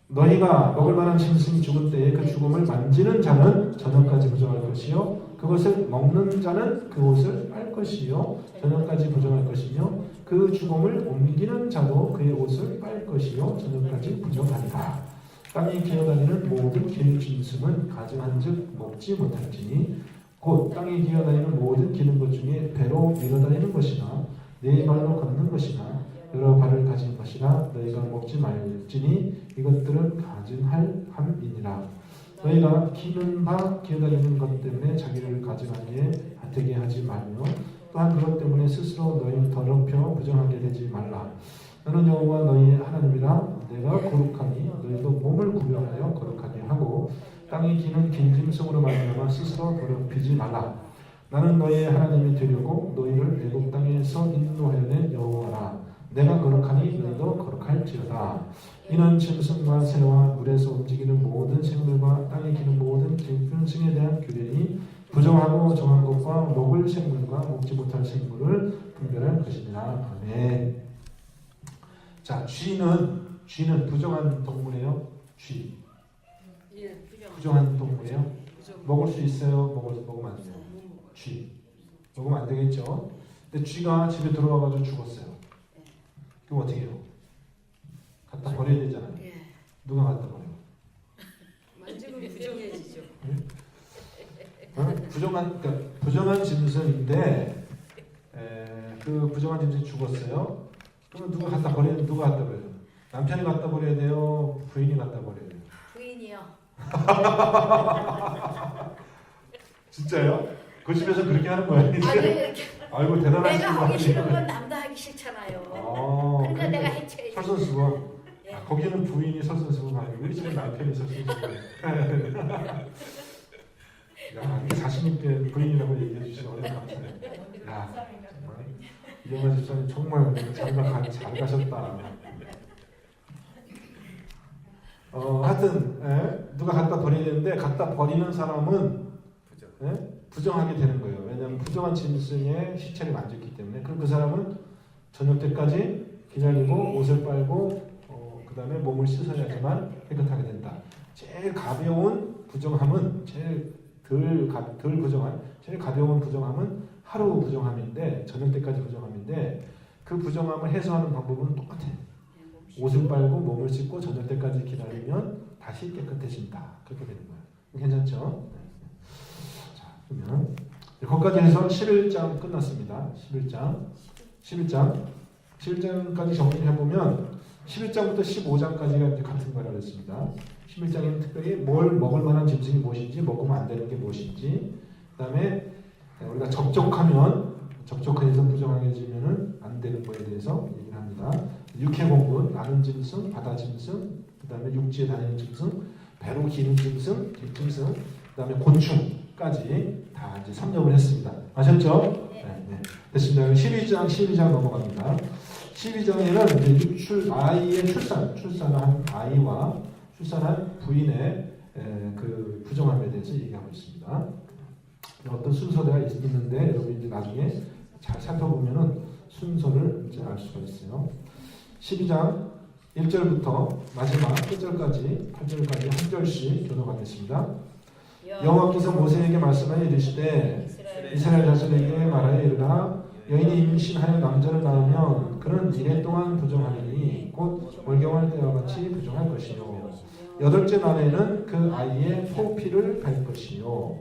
너희가 먹을 만한 짐승이 죽은 때에 그 죽음을 만지는 자는 저녁까지 부정할 것이요 그것을 먹는 자는 그 옷을 빨 것이요 저녁까지 부정할 것이며 그 죽음을 옮기는 자도 그의 옷을 빨 것이요 저녁까지 부정하리라. 땅에 기어다니는 모든 길 짐승은 가증한즉 먹지 못할지니 곧 땅에 기어다니는 모든 기는 것 중에 배로 밀어다니는 것이나 네 발로 걷는 것이나 여러 발을 가진 것이라 너희가 먹지 말지니 이것들은 가증할 함이니라. 너희가 기는 바 기어다니는 것 때문에 자기를 가증하게 되게 하지 말며 또한 그것 때문에 스스로 너희를 더럽혀 부정하게 되지 말라. 나는 여호와 너희의 하나님이라. 내가 거룩하니 너희도 몸을 구별하여 거룩하게 하고 땅에 기는 긴 짐승으로 말미암아 스스로 더럽히지 말라. 나는 너희의 하나님이 되려고 너희를 애굽 땅에서 인도하여 낸 여호와라. 내가 거룩하니 너희도 거룩할지어다. 이는 짐승과 새와 물에서 움직이는 모든 생물과 땅에 기는 모든 짐승에 대한 규례니 부정하고 정한 것과 먹을 생물과 먹지 못할 생물을 분별할 것이니라. 아멘. 자, 쥐는 부정한 동물이에요. 쥐. 예, 부정한 동물이에요. 먹을 수 있어요. 먹으면 안 돼요. 쥐. 먹으면 안 되겠죠. 근데 쥐가 집에 들어와가지고 죽었어요. 그럼 어떻게 해요? 갖다 버려야 되잖아요. 예. 누가 갖다 버려요? 만지면 부정해지죠. 그러니까 부정한 짐승인데 그 부정한 짐승이 죽었어요. 그러면 누가 갖다 버려요? 남편이 갖다 버려야 돼요? 부인이 갖다 버려야 돼요? 부인이요. 진짜요? 그 집에서 그렇게 하는 거예요? 이제? 아이고 대단하신 내가 분 하기 싫은 아니에요? 건 남도 하기 싫잖아요. 아, 그러니까 내가 해쳐야지. 설선수범. 예. 거기는 부인이 설선수범 아니고 우리 집에 남편이 설선수범. 야, 이렇게 자신 있게 부인이라고 얘기해 주시면 어려울 것 같아요. 야, 정말 이영하 집사님 정말 잘 가셨다. 하여튼 누가 갖다 버려야 되는데 갖다 버리는 사람은 부정하게 되는 거예요. 왜냐하면 부정한 짐승의 시체를 만졌기 때문에. 그럼 그 사람은 저녁 때까지 기다리고 옷을 빨고 그 다음에 몸을 씻어야지만 깨끗하게 된다. 제일 가벼운 부정함은 제일 덜 부정한 제일 가벼운 부정함은 하루 부정함인데 저녁 때까지 부정함인데 그 부정함을 해소하는 방법은 똑같아요. 옷을 빨고 몸을 씻고 저녁 때까지 기다리면 다시 깨끗해진다. 그렇게 되는 거예요. 괜찮죠? 자, 그러면 거기까지 해서 11장 끝났습니다. 11장까지 정리해보면 11장부터 15장까지가 이제 같은 거라고 했습니다. 11장에는 특별히 뭘 먹을 만한 짐승이 무엇인지, 먹으면 안 되는 게 무엇인지, 그 다음에 우리가 접촉해서 부정하게지면은 안 되는 거에 대해서 얘기를 합니다. 육해공군, 나는 짐승, 바다 짐승, 그 다음에 육지에 다니는 짐승, 배로 기는 짐승, 뒷짐승, 그 다음에 곤충까지 다 이제 섭렵을 했습니다. 아셨죠? 네. 됐습니다. 12장 넘어갑니다. 12장에는 이제 아이의 출산한 아이와 출산한 부인의 그 부정함에 대해서 얘기하고 있습니다. 어떤 순서가 있는데 여러분 이제 나중에 잘 살펴보면은 순서를 이제 알 수가 있어요. 12장 1절부터 마지막 끝절까지 8절까지 한 절씩 교독하겠습니다. 여호와께서 모세에게 말씀하여 이르시되 이스라엘 자손에게 말하여 이르라 여인이 임신하여 남자를 낳으면 그는 이래 동안 부정하리니 곧 월경할 때와 같이 부정할 것이요 8째 날에는 그 아이의 포피를 갈 것이요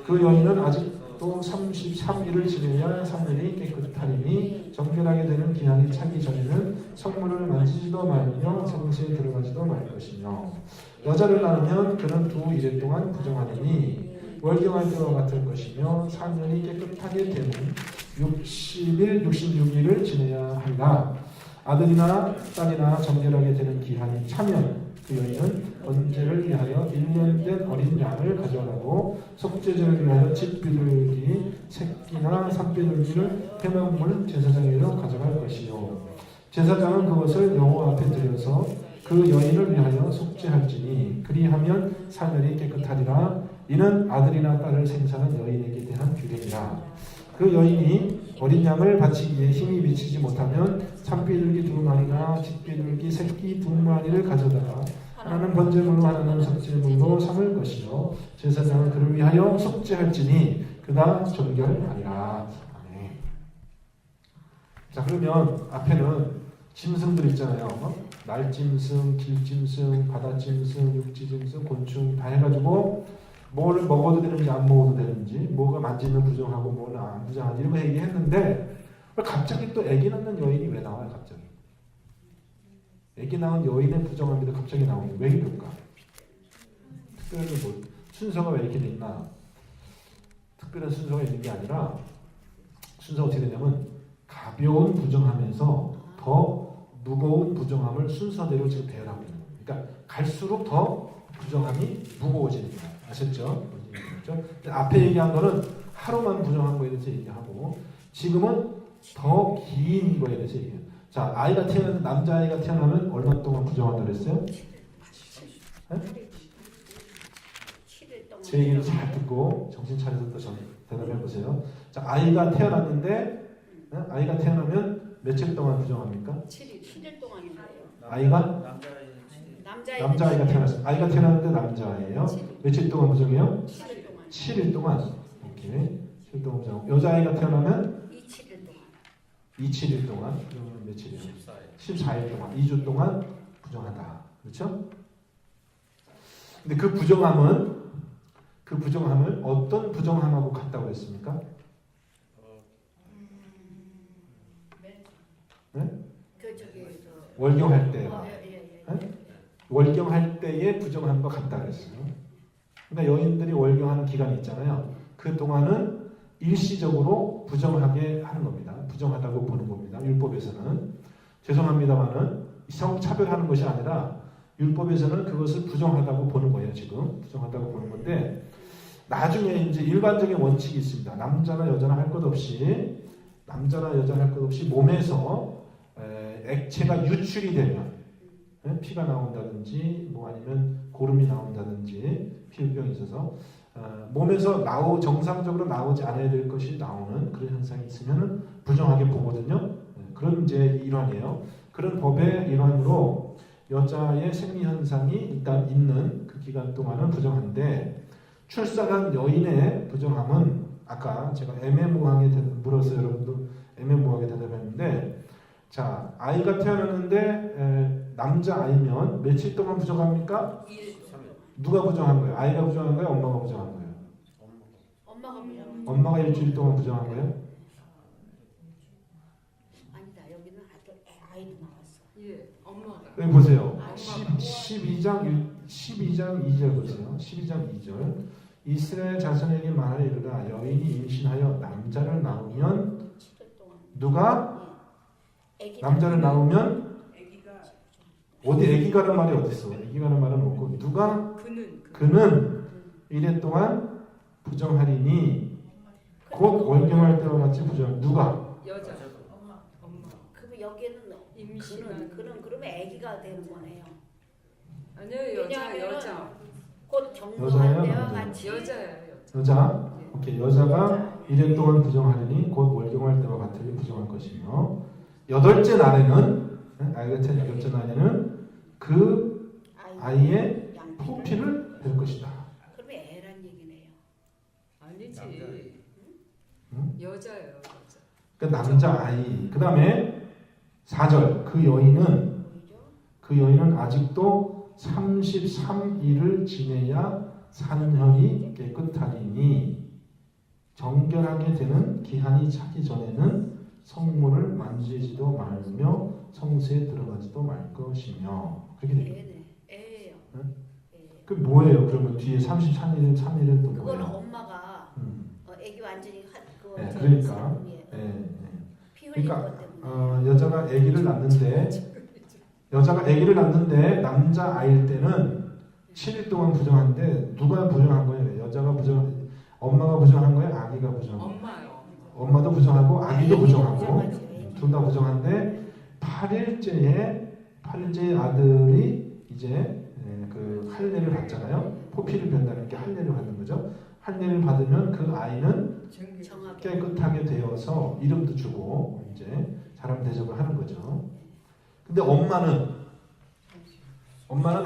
그 여인은 아직 또 33일을 지내야 사늘이 깨끗하리니 정결하게 되는 기한이 차기 전에는 성물을 만지지도 말며 생시에 들어가지도 말 것이며 여자를 낳으면 그는 두 일에 동안 부정하리니 월경할 때와 같을 것이며 사늘이 깨끗하게 되는 60일, 66일을 지내야 하리라. 아들이나 딸이나 정결하게 되는 기한이 차면 그 여인은 번제를 위하여 1년 된 어린 양을 가져가고 속죄제를 위하여 집비둘기 새끼나 산비둘기를 회막물 제사장에게로 가져갈 것이요 제사장은 그것을 여호와 앞에 들여서 그 여인을 위하여 속죄할지니 그리하면 사늘이 깨끗하리라. 이는 아들이나 딸을 생사한 여인에게 대한 규례니라. 그 여인이 어린 양을 바치기에 힘이 미치지 못하면 산비둘기 2마리나 집비둘기 새끼 2마리를 가져다가 하나는 번제물로 하나는 속죄물로 삼을 것이요 제사장은 그를 위하여 속죄할지니 그가 정결하리라. 아멘. 자, 그러면 앞에는 짐승들 있잖아요. 날짐승, 길짐승, 바다짐승, 육지짐승, 곤충 다 해가지고 뭐를 먹어도 되는지 안 먹어도 되는지, 뭐가 만지면 부정하고 뭐는 안 부정하지 이런 거 얘기했는데 갑자기 또 아기 낳는 여인이 왜 나와요? 갑자기 아기 낳은 여인의 부정함이 갑자기 나오는 왜 이럴까? 특별히 뭐 순서가 왜 이렇게 돼 있나? 특별한 순서가 있는 게 아니라 순서가 어떻게 되냐면 가벼운 부정함에서 더 무거운 부정함을 순서대로 지금 배열하고 있는 거예요. 그러니까 갈수록 더 부정함이 무거워지는 거예요. 아셨죠? 앞에 얘기한 거는 하루만 부정한 거에 대해서 얘기하고 지금은 더 긴 거에 대해서 얘기해요. 자, 아이가 태어나는 남자아이가 태어나면 얼마 동안 부정한다고 그랬어요? 7일 동안. 제 얘기를 잘 듣고 정신 차려서 또 대답해 보세요. 자, 아이가 태어났는데 아이가 태어나면 며칠 동안 부정합니까? 7일 동안인가요? 아이가? 남자아이가 태어났어요. 아이가 태어났는데 남자아이예요. 며칠 동안 부정해요? 7일 동안. 7일 동안. 이렇게 7일 동안 부정. 여자아이가 태어나면 7일 동안. 7일 동안. 그러면 며칠이에요? 14일 동안. 2주 동안 부정하다. 그렇죠? 근데 그 부정함을 어떤 부정함하고 같다고 했습니까? 네? 그 저기 월경할 때. 예. 월경할 때의 부정함과 같다 그랬어요. 그러니까 여인들이 월경하는 기간이 있잖아요. 그 동안은 일시적으로 부정하게 하는 겁니다. 부정하다고 보는 겁니다. 율법에서는. 죄송합니다만은 성차별하는 것이 아니라 율법에서는 그것을 부정하다고 보는 거예요. 지금 부정하다고 보는 건데 나중에 이제 일반적인 원칙이 있습니다. 남자나 여자나 할 것 없이 몸에서 액체가 유출이 되면 피가 나온다든지 뭐 아니면 고름이 나온다든지 피부병이 있어서 몸에서 정상적으로 나오지 않아야 될 것이 나오는 그런 현상이 있으면 부정하게 보거든요. 그런 이제 일환이에요. 그런 법의 일환으로 여자의 생리 현상이 일단 있는 그 기간 동안은 부정한데 출산한 여인의 부정함은 아까 제가 애매모호하게 물어서 여러분도 애매모호하게 대답했는데 자, 아이가 태어났는데 남자아이면 며칠 동안 부정합니까? 3일. 누가 부정한 거예요? 아이가 부정한 거예요? 엄마가 부정한 거예요? 엄마가 부정. 엄마가 일주일 동안 부정한 거예요? 아니다. 여기는 아이도 나왔어. 예, 엄마가. 여기 보세요. 12장 2절 보세요. 12장 2절 이스라엘 자손에게 말하여 이르라 여인이 임신하여 남자를 낳으면 7일 동안. 누가? 애기 남자를 낳으면 아기가 어디 애기가라는 말이 어디 있어? 애기가라는 말은 없고 누가? 그는 그는 이래 동안 부정하리니 곧 월경할 때와 같이 부정. 누가? 여자 엄마 그럼 여기는 임신한 그러면 애기가 되는 거네요. 아니요 왜냐하면은 여자 곧 여자예요, 정도할 때와 남자예요? 같이 여자 여자. 오케이. 여자가 이래 동안 부정하리니 곧 월경할 때와 같으니 부정할 것이며 여덟째 날에는 아이가 태어난 여덟째 날에는 그 아이의 포피를 뺄 것이다. 그러면 애란 얘기네요. 아니지 응? 여자예요 여자. 그 남자아이. 그 다음에 4절 그 여인은 아직도 33일을 지내야 산혈이 깨끗하리니 정결하게 되는 기한이 차기 전에는 성물을 만지지도 말며 성수에 들어가지도 말 것이며 그렇게 돼. 애네. 애예요. 응? 애. 그 뭐예요? 그러면 뒤에 33일은 3일은 또 그거는 뭐예요? 엄마가 애기 완전히 그거 네, 저 그러니까. 위에 예, 예. 피 흘린 그러니까, 것 때문에. 여자가 아기를 낳는데 남자 아이일 때는 7일 동안 부정한데 누가 부정한 거예요? 여자가 엄마가 부정한 거예요? 아기가 부정한 거예요? 엄마요. 엄마도 부정하고 아기도 부정하고 부정하지. 둘 다 부정한데 8일째에 아들이 이제 그 할례를 받잖아요. 포피를 변다는 게 할례를 받는 거죠. 할례를 받으면 그 아이는 정확히. 깨끗하게 되어서 이름도 주고 이제 사람 대접을 하는 거죠. 근데 엄마는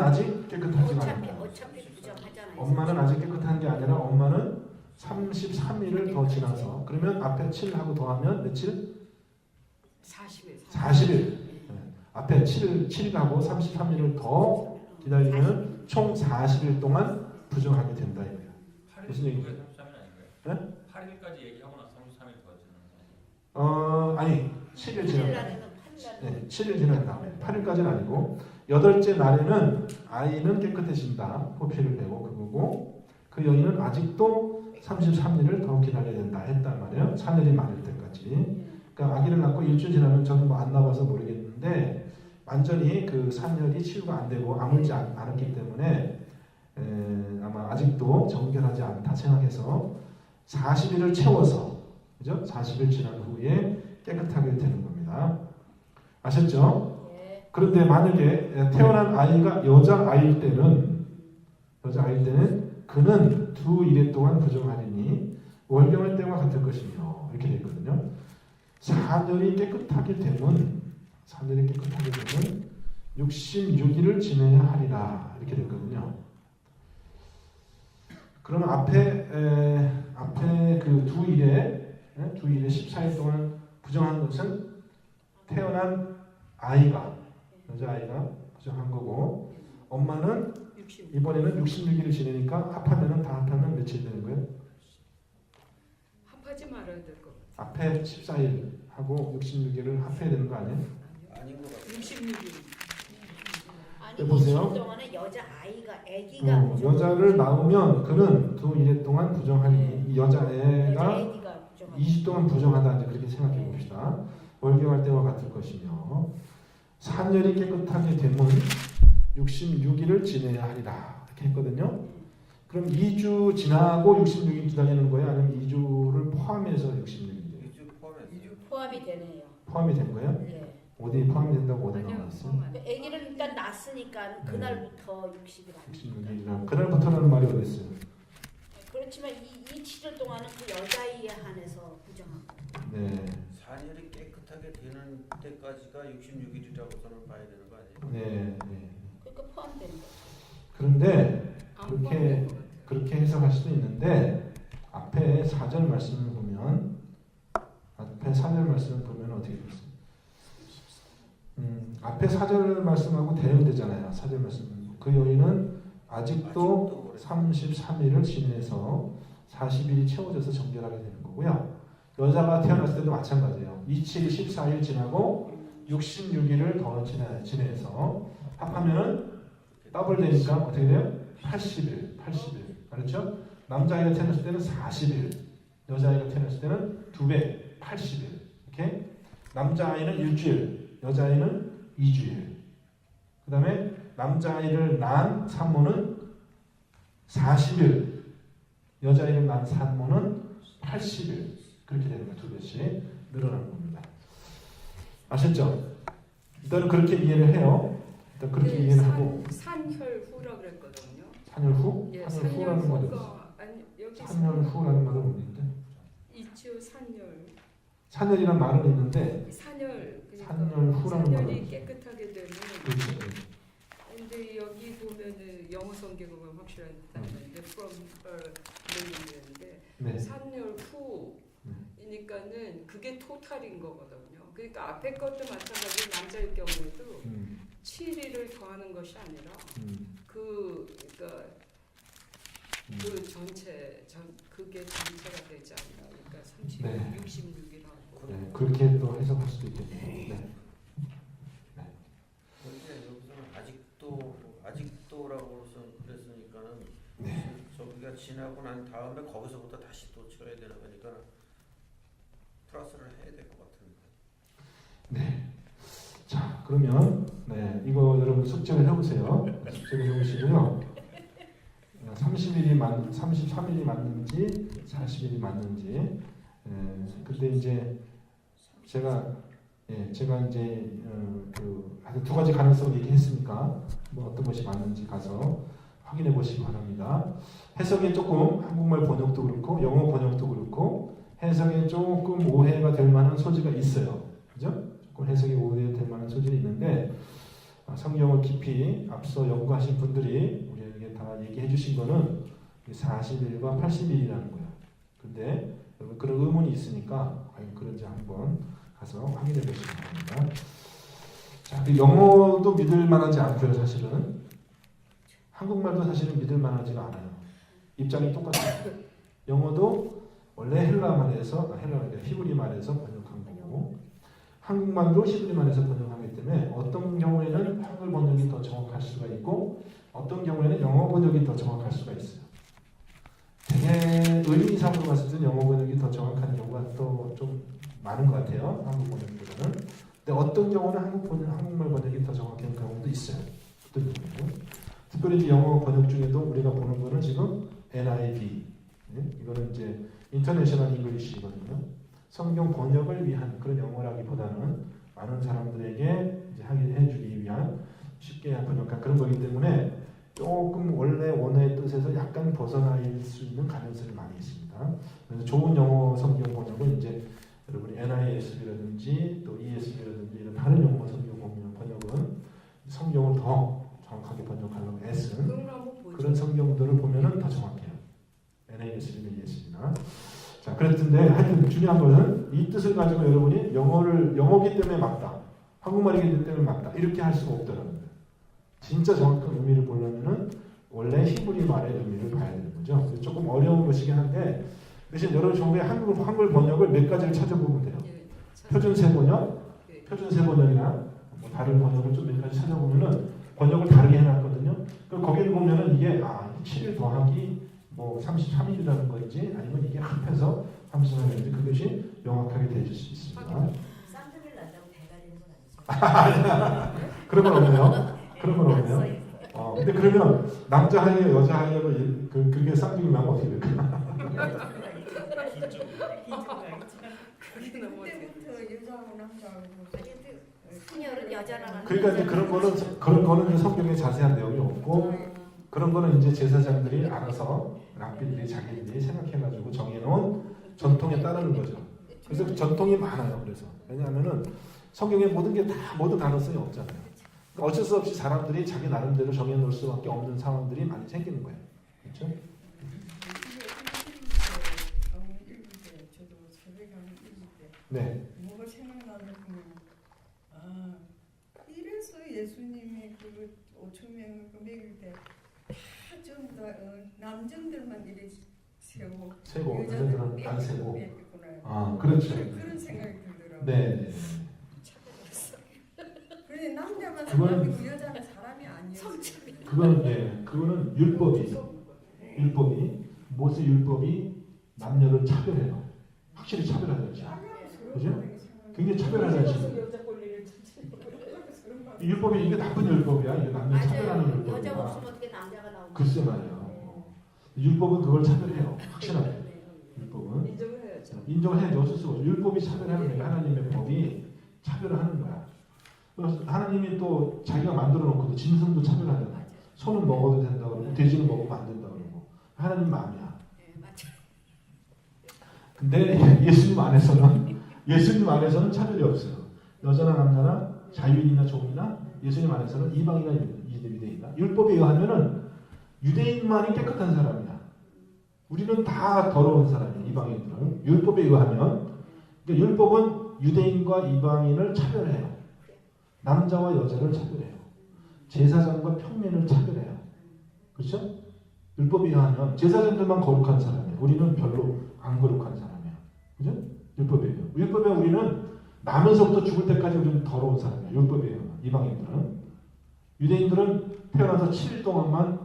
아직 깨끗하지 않아요. 어차피 부정하잖아요. 엄마는 아직 깨끗한 게 아니라 엄마는 33일을 더 지나서 그러면 앞에 7하고 더하면 며칠? 40일. 앞에 7하고 33일을 더 기다리면 총 40일 동안 부정하게 된다 이거예요. 무슨 얘기죠? 33일 아닌가요? 네? 8일까지 얘기하고 나서 33일 더 지나는 거 아니에요? 아니 7일 지난 날에는 8일 네, 7일 지난 다음에 8일까지는 아니고 8째 날에는 아이는 깨끗해진다. 포피를 빼고 그거고 그 여인은 아직도 33일을 더 기다려야 된다 했단 말이에요. 사늘이 마를 때까지. 그러니까 아기를 낳고 일주일 지나면 저는 뭐 안 나와서 모르겠는데 완전히 그 산열이 치유가 안 되고 아물지 않았기 때문에 아마 아직도 정결하지 않다 생각해서 40일을 채워서 그죠? 40일 지난 후에 깨끗하게 되는 겁니다. 아셨죠? 예. 그런데 만약에 태어난 아이가 여자아이일 때는 그는 두 일에 동안 부정하리니 월경할 때와 같을 것이며 이렇게 되어 있거든요. 사늘이 깨끗하게 되면 66일을 지내야 하리라 이렇게 됐거든요. 그러면 앞에 그 두 일에 14일 동안 부정한 것은 태어난 여자아이가 부정한 거고 엄마는 이번에는 66일을 지내니까 합하면은 다 합하면 며칠 되는 거예요? 합하지 말아야 될 것 같아요. 앞에 14일 하고 66일을 합해야 되는 거 아니에요? 아닌 것 같아요. 66일. 아니 네, 보세요. 20일 동안에 아기가 여자를 낳으면 그는 두 일에 동안 부정하니 이 여자애가 여자아기가 부정하고 20 동안 부정하다 이제 그렇게 생각해 봅시다. 월경할 때와 같을 것이며 산열이 깨끗하게 되면 66일을 지내야 하리라 이렇게 했거든요. 그럼 2주 지나고 66일 기다리는 거예요? 아니면 2주를 포함해서 66일이에요? 2주 포함해서. 포함이 되네요. 포함이 된 거예요? 예. 어디에 포함이 된다고 어디 나와 아니요, 있어요? 포함 안 돼요. 아기를 일단 낳았으니까 그날부터 60일 아닙니까? 66일이나 그날부터라는 말이 어디 있어요? 그렇지만 이 7일 동안은 그 여자아이에 한해서 부정하고. 네, 산열이 깨끗하게 되는 때까지가 66일이라고서는 봐야 되는 거 아니에요? 네. 그러니까 포함되는 거죠. 그런데 안 그렇게 포함된 것 같아요. 그렇게 해석할 수도 있는데 앞에 4절 말씀을 보면 어떻게 되겠어요? 앞에 4절 말씀하고 대응되잖아요. 4절 말씀. 그 여인은 아직도 33일을 지내서 40일이 채워져서 정결하게 되는 거고요. 여자가 태어났을 때도 마찬가지예요. 27일, 14일 지나고 66일을 더 지내서 합하면 더블 되니까 어떻게 돼요? 80일. 그렇죠? 남자아이가 태어났을 때는 40일, 여자아이가 태어났을 때는 2배, 80일. 이렇게 남자아이는 일주일, 여자아이는 2주일. 그 다음에 남자아이를 낳은 산모는 40일, 여자아이를 낳은 산모는 80일. 그렇게 되는 거예요. 2배씩 늘어나는 겁니다. 아셨죠? 일단은 그렇게 이해를 해요. 일단 그렇게 이해를 하고 산혈후라 그랬거든요. 산열후? 예, 산열후라는 말이 산혈후가 아니 여기 산열후라는 말은 없는데 있죠. 산열. 산열이라는 말은 있는데 산열. 그러니까 산열후라는 산열이 말은 깨끗하게 되는. 그렇죠. 근데 여기 보면은 영어 성경 보면 확실한데 from 는 네. 산열 후이니까는 그게 토탈인 거거든요. 그러니까 앞에 것도 마찬가지로 남자일 경우에도 7일을 더하는 것이 아니라 그러니까 그 전체 그게 전체가 되지 않나. 그러니까 30, 네. 66이라고. 네, 그렇게 또 해석할 수도 있겠네요. 네. 그런데 여기서는 아직도라고 그랬으니까는 네. 저기가 지나고 난 다음에 거기서부터 다시 또 쳐야 되는 거니까 플러스를 해야 될 것 같은데. 네. 자, 그러면 네, 이거 여러분 숙제를 해보세요. 숙제를 해보시고요. 33일이 맞는지 40일이 맞는지. 그때 이제 제가 이제 아주 두 가지 가능성을 얘기했으니까 뭐 어떤 것이 맞는지 가서 확인해 보시기 바랍니다. 해석에 조금 한국말 번역도 그렇고 영어 번역도 그렇고 해석에 조금 오해가 될 만한 소지가 있어요. 그죠? 조금 해석에 오해될 만한 소지가 있는데 성경을 깊이 앞서 연구하신 분들이 우리에게 다 얘기해 주신 거는 40일과 80일이라는 거예요. 근데 여러분 그런 의문이 있으니까 과연 그런지 한번 가서 확인해 보시기 바랍니다. 자, 그 영어도 믿을 만하지 않고요. 사실은 한국말도 사실은 믿을 만하지가 않아요. 입장이 똑같아요. 영어도 원래 히브리 말에서 번역한 거고 한국말도 히브리 말에서 번역하기 때문에 어떤 경우에는 한글 번역이 더 정확할 수가 있고 어떤 경우에는 영어 번역이 더 정확할 수가 있어요. 되게 의미상으로 봤을 때는 영어 번역이 더 정확한 경우가 또 좀 많은 것 같아요. 한국 번역보다는. 근데 어떤 경우는 한국말 번역이 더 정확한 경우도 있어요. 어떤 경우는. 특별히 이제 영어 번역 중에도 우리가 보는 거는 지금 NIV. 이거는 이제 인터내셔널 잉글리시거든요. 성경 번역을 위한 그런 영어라기보다는 많은 사람들에게 이제 해주기 위한 쉽게 번역한 그런 거기 때문에 조금 원래 원어의 뜻에서 약간 벗어날 수 있는 가능성이 많이 있습니다. 그래서 좋은 영어 성경 번역은 이제 여러분이 NISB라든지 또 ESB라든지 이런 다른 영어 성경 번역은 성경을 더 정확하게 번역하려고 애쓴 그럼 한번 보죠. 그런 성경들을 보면은 더 정확해요. NASB나 ESB나. 자, 그랬는데 하여튼 중요한 것은 이 뜻을 가지고 여러분이 영어기 때문에 맞다, 한국말이기 때문에 맞다 이렇게 할 수가 없더라고요. 진짜 정확한 의미를 보려면은 원래 히브리 말의 의미를 봐야 되는 거죠. 조금 어려운 것이긴 한데 대신 여러분 정부의 한글 번역을 몇 가지를 찾아보면 돼요. 표준세 번역이나 뭐 다른 번역을 좀 몇 가지 찾아보면은 번역을 다르게 해놨거든요. 그럼 거기를 보면은 이게 7일 더하기 뭐 33일이라는 건지 아니면 이게 합해서 33일인지 그것이 명확하게 되어질 수 있습니다. 쌍둥이를 낳는다고 배가 되는 건 아니죠? 그런 건 없네요. 그런 건 없네요. 근데 그러면 남자 하이어 여자 하이어로 그게 쌍둥이 나면 어떻게 될까요? 그때부터 여자하고 남자하고 승열은 여자랑 그러니까 이제 그런 거는 이제 성경에 자세한 내용이 없고 그런 거는 이제 제사장들이 알아서 랍비들이 자기들이 생각해가지고 정해놓은 전통에 따르는 거죠. 그래서 그 전통이 많아요. 그래서 왜냐하면은 성경에 모든 게 다 모두 가능성이 없잖아요. 그러니까 어쩔 수 없이 사람들이 자기 나름대로 정해놓을 수밖에 없는 상황들이 많이 생기는 거예요. 그렇죠? 읽을 때 저도 새벽에 읽을 때 네. 뭐가 생각나면 이래서 예수님이 그 5천 명을 먹일 때 다 전부 다 남정들만 이래 세고 여자들은 안 세고. 뺐구나. 그렇죠. 그런 생각이 들더라고요. 네. 그런데 남자만 그건- 사람이고 여자는 사람이 아니었어요. 그거는 율법이 모세 율법이 남녀를 차별해요. 확실히 차별하죠. 그죠? 굉장히 차별하죠. 율법이 이게 나쁜 율법이야. 이게 남녀 차별하는 맞아요. 여자가 율법이야. 없으면 어떻게 남자가 나오는 글쎄 말이야. 율법은 그걸 차별해요. 확실하게. 율법은 인정을 해야죠. 인정을 해야지 어쩔 수가 없어. 율법이 차별하는 거예요. 하나님의 법이 차별을 하는 거야. 그래서 하나님이 또 자기가 만들어 놓고도 짐승도 차별하잖아. 소는 먹어도 된다 그러고 돼지는 먹으면 안 된다 그러고 하나님 마음이야. 네, 맞아요. 근데 예수님 안에서는 차별이 없어요. 여자나 남자나 자유인이나 종이나 예수님 안에서는 이방이나 유대인이나 율법에 의하면은 유대인만이 깨끗한 사람이야. 우리는 다 더러운 사람이야. 이방인들은 율법에 의하면 그러니까 율법은 유대인과 이방인을 차별해요. 남자와 여자를 차별해요. 제사장과 평민을 차별해요. 그렇죠? 율법에 의하면 제사장들만 거룩한 사람이에요. 우리는 별로 안 거룩한 사람이에요. 그죠? 율법에 의하면. 율법에 우리는 나면서부터 죽을 때까지 우리는 더러운 사람이에요. 율법에 의하면. 이방인들은. 유대인들은 태어나서 7일 동안만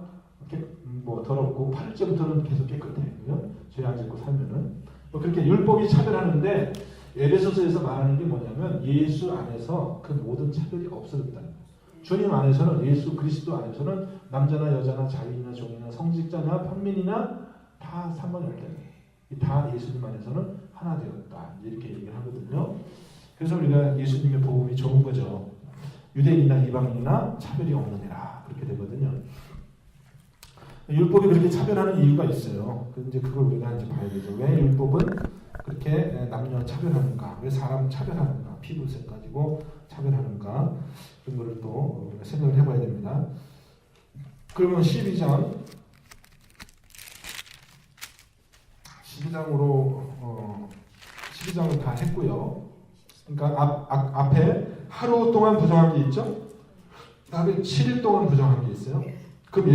이렇게 더럽고 8일째부터는 계속 깨끗해요. 그죠? 죄 안 짓고 살면은. 그렇게 율법이 차별하는데 에베소서에서 말하는 게 뭐냐면 예수 안에서 그 모든 차별이 없어졌다는 거예요. 주님 안에서는 예수 그리스도 안에서는 남자나 여자나 자유인이나 종이나 성직자나 평민이나 다 상관이 없다는 거예요. 다 예수님 안에서는 하나 되었다. 이렇게 얘기를 하거든요. 그래서 우리가 예수님의 복음이 좋은 거죠. 유대인이나 이방인이나 차별이 없느니라 그렇게 되거든요. 율법이 그렇게 차별하는 이유가 있어요. 이제 그걸 우리가 이제 봐야 되죠. 왜 율법은 그렇게 남녀 차별하는가? 왜 사람 차별하는가? 피부색 가지고 차별하는가? 그런 거를 또 우리가 생각을 해봐야 됩니다. 그러면 12장으로 12장을 다 했고요. 그러니까 앞에 하루 동안 부정한 게 있죠? 다음에 7일 동안 부정한 게 있어요. 그럼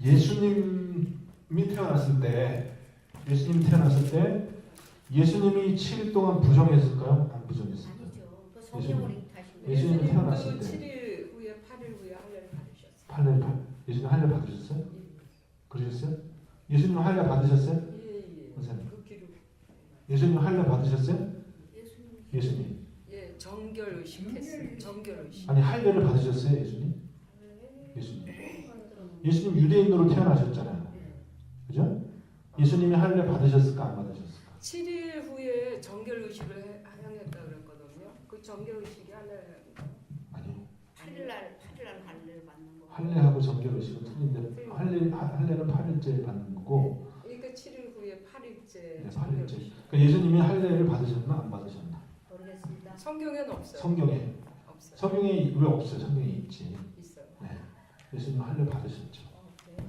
예수님이 태어났을 때 예수님이 7일 동안 부정했을까요? 안 부정했을까요? 아니죠. 그 성경을 다시 예수님이 태어났을 때 7일 후에 8일 후에 할례를 받으셨어요. 예수님 할례 받으셨어요? 그러셨어요? 예수님 할례 받으셨어요? 예. 선생님. 그 기록. 예수님 할례 받으셨어요? 예수님. 예, 정결 의식 했어요. 정결 의식. 아니 할례를 받으셨어요, 예수님? 예수님 유대인으로 태어나셨잖아요. 그죠? 예수님이 할례 받으셨을까 안 받으셨을까? 7일 후에 정결 의식을 하였다 그랬거든요. 그 정결 의식이 아니요. 8일날 할례를 받는 거. 할례하고 정결 의식은 틀린데 할례는 8일째 받는 거고. 그러니까 7일 후에 8일째. 네, 8일째. 그러니까 예수님이 할례를 받으셨나 안 받으셨나? 모르겠습니다. 성경에는 없어요. 성경에 없어요. 성경에 왜 없어요? 성경에 있지. 있어요. 네. 예수님 할례 받으셨죠. 그래요?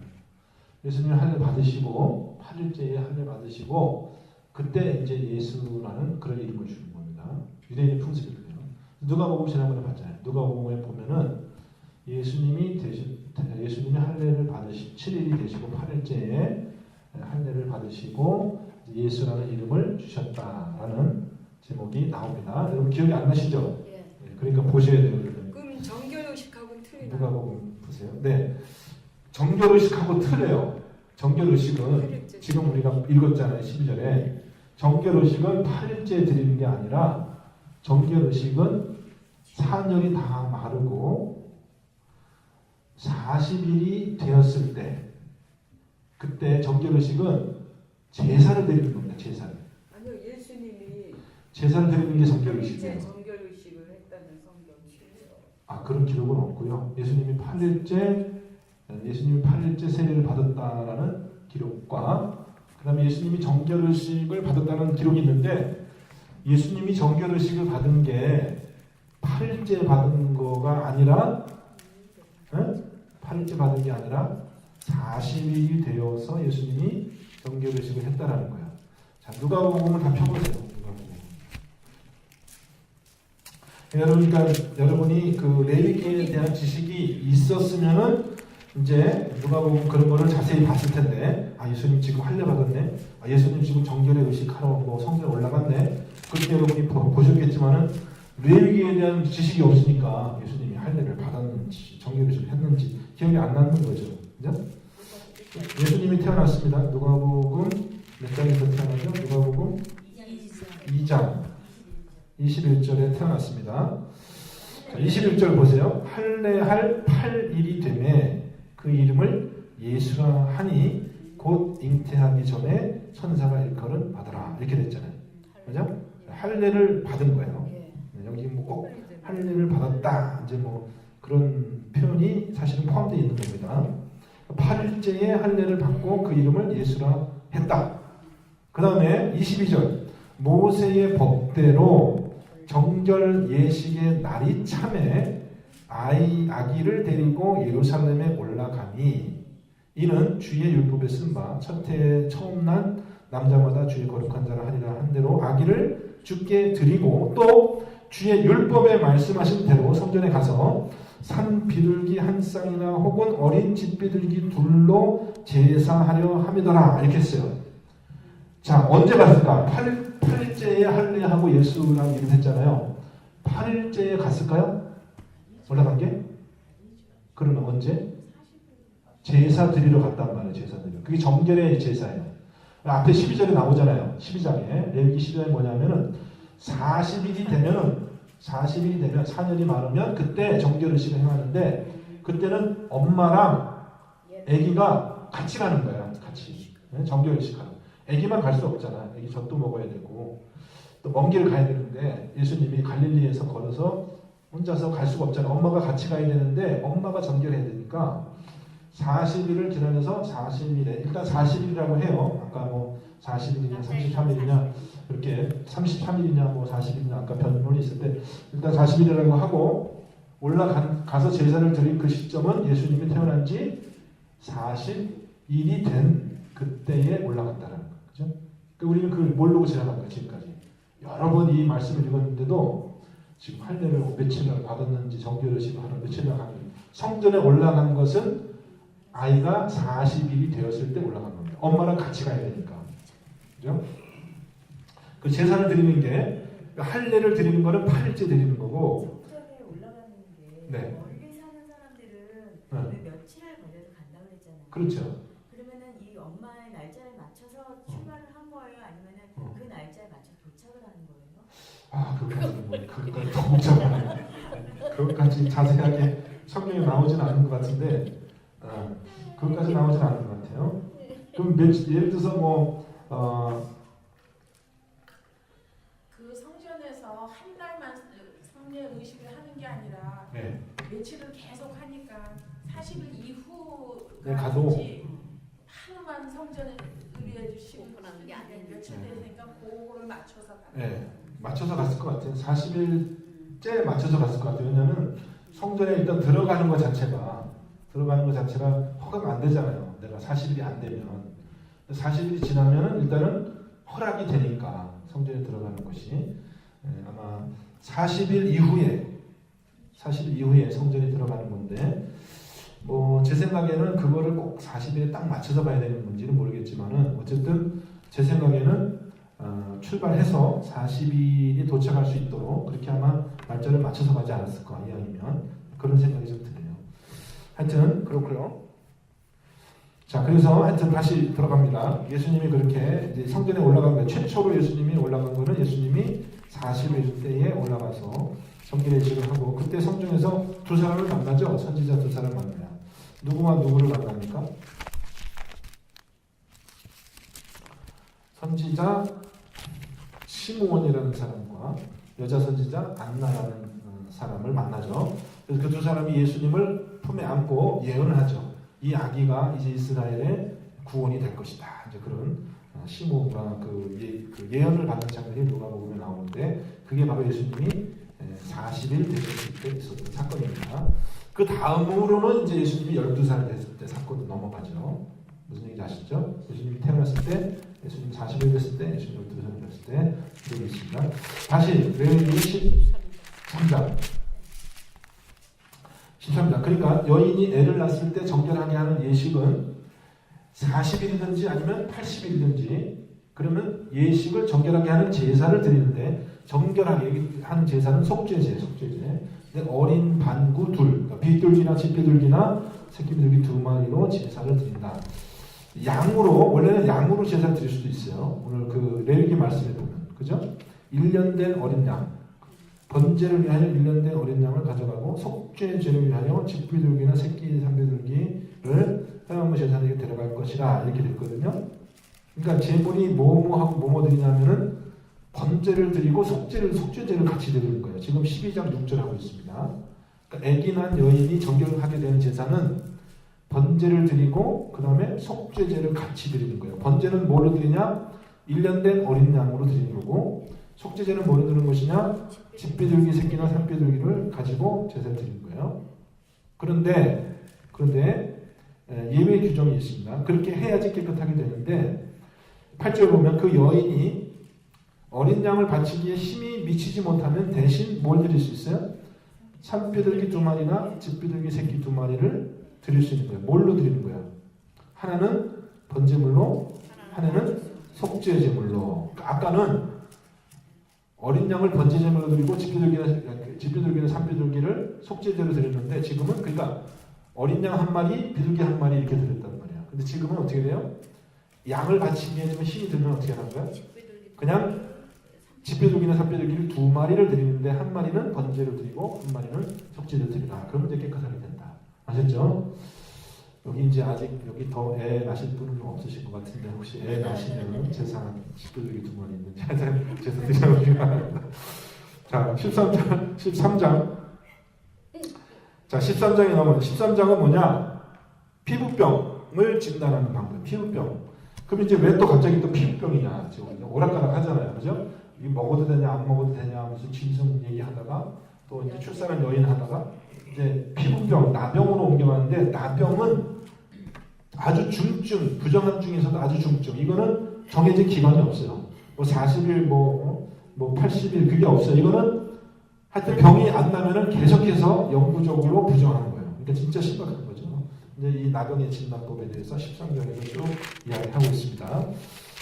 예수님 할례 받으시고 8일째에 할례 받으시고 그때 이제 예수라는 그런 이름을 주는 겁니다. 유대인의 풍습이 그래요. 누가복음 지난번에 봤잖아요. 누가복음에 보면은 예수님이 할례를 받으시 7일이 되시고 8일째에 할례를 받으시고 예수라는 이름을 주셨다라는 제목이 나옵니다. 여러분 기억이 안 나시죠? 예. 네, 그러니까 보셔야 돼요. 그럼 정결 의식하고는 틀리나? 누가복음 보세요. 네, 정결의식하고 틀려요. 정결의식은 지금 우리가 읽었잖아요. 12절에 정결의식은 8일째 드리는 게 아니라 정결의식은 4년이 다 마르고 40일이 되었을 때 그때 정결의식은 제사를 드리는 겁니다. 제사를. 아니요, 예수님이 제사를 드리는 게 8일째 정결의식이에요. 정결 의식을 했다는 성경이에요. 아, 그런 기록은 없고요. 예수님이 8일째 세례를 받았다라는 기록과 그 다음에 예수님이 정결의식을 받았다는 기록이 있는데 예수님이 정결의식을 받은 게 8일째 받은 거가 아니라 8일째 받은 게 아니라 40일이 되어서 예수님이 정결의식을 했다라는 거예요. 자, 누가복음을 다 펴보세요. 그러니까 여러분이 그 레위기에 대한 지식이 있었으면은 이제 누가복음 그런 거를 자세히 봤을 텐데, 아 예수님 지금 할례 받았네, 아 예수님 지금 정결의 의식하러 뭐 성전에 올라갔네, 그렇게 여러분이 보셨겠지만은 레위기에 대한 지식이 없으니까 예수님이 할례를 받았는지 정결의 의식을 했는지 기억이 안 나는 거죠. 그죠? 예수님이 태어났습니다. 누가복음 몇 장에서 태어나죠? 누가복음 2장 21절에 태어났습니다. 자, 21절 보세요. 할례할 8일이 되매 그 이름을 예수라 하니 곧 잉태하기 전에 천사가 일컬은 받으라 이렇게 됐잖아요. 그죠? 할례를 받은 거예요. 여기 뭐 꼭 할례를 받았다 이제 뭐 그런 표현이 사실은 포함되어 있는 겁니다. 8일째에 할례를 받고 그 이름을 예수라 했다. 그 다음에 22절 모세의 법대로 정결 예식의 날이 참에 아기를 데리고 예루살렘에 올라가니 이는 주의 율법에 쓴 바 첫해 처음 난 남자마다 주의 거룩한 자라 하리라 한 대로 아기를 주께 드리고 또 주의 율법에 말씀하신 대로 성전에 가서 산 비둘기 한 쌍이나 혹은 어린 집비둘기 둘로 제사하려 함이더라 이렇게 했어요. 자, 언제 갔을까? 8일째에 할례하고 예수랑 일을 했잖아요. 8일째에 갔을까요? 올라간 게? 그러면 언제? 제사 드리러 갔단 말이에요. 제사 드리러. 그게 정결의 제사예요. 앞에 12절에 나오잖아요. 12장에. 레위기 12장에 뭐냐면은 40일이 되면 4년이 많으면 그때 정결의식을 행하는데 그때는 엄마랑 아기가 같이 가는 거야. 같이. 정결의식 하는. 아기만 갈 수 없잖아. 아기 젖도 먹어야 되고 또 먼 길을 가야 되는데 예수님이 갈릴리에서 걸어서 혼자서 갈 수가 없잖아. 엄마가 같이 가야 되는데 엄마가 정결해야 되니까 40일을 지나면서 40일에 일단 40일이라고 해요. 아까 뭐 40일이냐 33일이냐 이렇게 33일이냐 뭐 40일이냐 아까 변론이 있을 때 일단 40일이라고 하고 올라가서 제사를 드린 그 시점은 예수님이 태어난 지 40일이 된 그때에 올라갔다는 거죠. 그죠? 그러니까 우리는 그걸 모르고 지나간 거예요. 지금까지. 여러 번 이 말씀을 읽었는데도 지금 할례를 며칠을 받았는지 정결의식을 하는 며칠을 하는 성전에 올라간 것은 아이가 40일이 되었을 때 올라간 겁니다. 엄마랑 같이 가야 되니까. 그죠? 그 제사를 드리는 게 할례를 드리는 거는 8일째 드리는 거고 성전에 올라가는 게 네. 멀리 사는 사람들은 네. 왜 며칠을 걸려도 간다고 그랬잖아요. 그렇죠. 그러면은 이 엄마의 날짜를 맞춰서 출발을 한 거예요? 아니면은 그 날짜에 맞춰 도착을 하는 거예요? 아, 그것까지 더 복잡하네. 그것까지 자세하게 성경에 나오지는 않은 것 같은데 그것까지 나오지는 않은 것 같아요. 그럼 예를 들어서 그 성전에서 한 달만 성례 의식을 하는 게 아니라 네. 며칠을 계속 하니까 40일 네, 가도 하루만 성전에 의뢰해 주시고 오픈하는 게 아니니까. 며칠 되니까 그거를 맞춰서 가는 네, 맞춰서 갔을 것 같아요. 40일째 맞춰서 갔을 것 같아요. 왜냐하면 성전에 일단 들어가는 것 자체가 허가가 안 되잖아요. 내가 40일이 안 되면 40일이 지나면 일단은 허락이 되니까 성전에 들어가는 것이 아마 40일 이후에 성전에 들어가는 건데 뭐 제 생각에는 그거를 꼭 40일에 딱 맞춰서 가야 되는 건지는 모르겠지만은 어쨌든 제 생각에는 출발해서 40일이 도착할 수 있도록 그렇게 아마 날짜를 맞춰서 가지 않았을까 이왕이면 그런 생각이 좀 드네요. 하여튼 그렇고요. 자, 그래서 하여튼 다시 들어갑니다. 예수님이 그렇게 이제 성전에 올라간 거예요. 최초로 예수님이 올라간 거는 예수님이 40일 때에 올라가서 정결의식을 하고 그때 성전에서 두 사람을 만나죠. 선지자 두 사람을 만나요. 누구와 누구를 만납니까? 선지자 시므온이라는 사람과 여자 선지자 안나라는 사람을 만나죠. 그래서 그 두 사람이 예수님을 품에 안고 예언을 하죠. 이 아기가 이제 이스라엘의 구원이 될 것이다. 이제 그런 시므온과 그 예언을 받는 장면이 누가복음에 나오는데 그게 바로 예수님이 40일 되셨을 때 있었던 사건입니다. 그 다음으로는 이제 예수님이 12살 됐을 때 사건으로 넘어가죠. 무슨 얘기인지 아시죠? 예수님이 태어났을 때, 예수님 40일 됐을 때, 예수님 12살 됐을 때 그게 있습니다. 다시 레위기 13장. 그러니까 여인이 애를 낳았을 때 정결하게 하는 예식은 40일이든지 아니면 80일이든지 그러면 예식을 정결하게 하는 제사를 드리는데 정결하게 하는 제사는 속죄제. 근데 어린 반구 둘, 그러니까 비둘기나 집비둘기나 새끼비둘기 2마리로 제사를 드린다. 양으로 원래는 양으로 제사를 드릴 수도 있어요. 오늘 그 레위기 말씀에 보면 그죠? 1년 된 어린 양, 번제를 위하여 1년 된 어린 양을 가져가고 속죄제를 위하여 집비둘기나 새끼 산비둘기를 회막무 제사장에게 데려갈 것이라 이렇게 됐거든요. 그러니까 제물이 뭐뭐하고 뭐뭐 드리냐면은 번제를 드리고 속죄제를 같이 드리는 거예요. 지금 12장 6절 하고 있습니다. 그러니까 아기 난 여인이 정결하게 되는 제사는 번제를 드리고 그 다음에 속죄제를 같이 드리는 거예요. 번제는 뭘로 드리냐? 1년 된 어린 양으로 드리는 거고 속죄제는 뭐로 드리는 것이냐? 집비둘기 새끼나 산비둘기를 가지고 제사를 드리는 거예요. 그런데 예외 규정이 있습니다. 그렇게 해야지 깨끗하게 되는데 8절 보면 그 여인이 어린 양을 바치기에 힘이 미치지 못하면 대신 뭘 드릴 수 있어요? 산비둘기 2마리나 집비둘기 새끼 2마리를 드릴 수 있는 거예요. 뭘로 드리는 거야? 하나는 번제물로, 하나는 속죄 제물로. 아까는 어린 양을 번제 제물로 드리고 집비둘기나 산비둘기를 속죄제로 드렸는데 지금은 그러니까 어린 양 1마리, 비둘기 1마리 이렇게 드렸단 말이야. 근데 지금은 어떻게 돼요? 양을 바치기에 힘이 들면 어떻게 하는 거야? 그냥 집비둘기나 산비둘기를 2마리를 드리는데 1마리는 번제로 드리고 1마리는 속죄제로 드리라. 그러면 이제 깨끗하게 된다. 아셨죠? 여기 이제 아직 여기 더 애 낳으실 분은 없으실 것 같은데 혹시 애 낳으시면 제사한 집비둘기 2마리 있는지 제사 드셔보시기 바랍니다. 자, 13장. 자, 13장에 나오면 13장은 뭐냐? 피부병을 진단하는 방법. 피부병. 그럼 이제 왜 또 갑자기 또 피부병이냐? 지금 오락가락 하잖아요. 그죠? 이게 먹어도 되냐, 안 먹어도 되냐, 무슨 짐승 얘기하다가 또 이제 출산한 여인 하다가 이제 피부병, 나병으로 옮겨왔는데 나병은 아주 중증, 부정한 중에서도 아주 중증. 이거는 정해진 기간이 없어요. 뭐 40일, 뭐 80일 그게 없어요. 이거는 하여튼 병이 안 나면은 계속해서 영구적으로 부정하는 거예요. 그러니까 진짜 심각한 거죠. 이제 이 나병의 진단법에 대해서 13장에서 쭉 이야기하고 있습니다.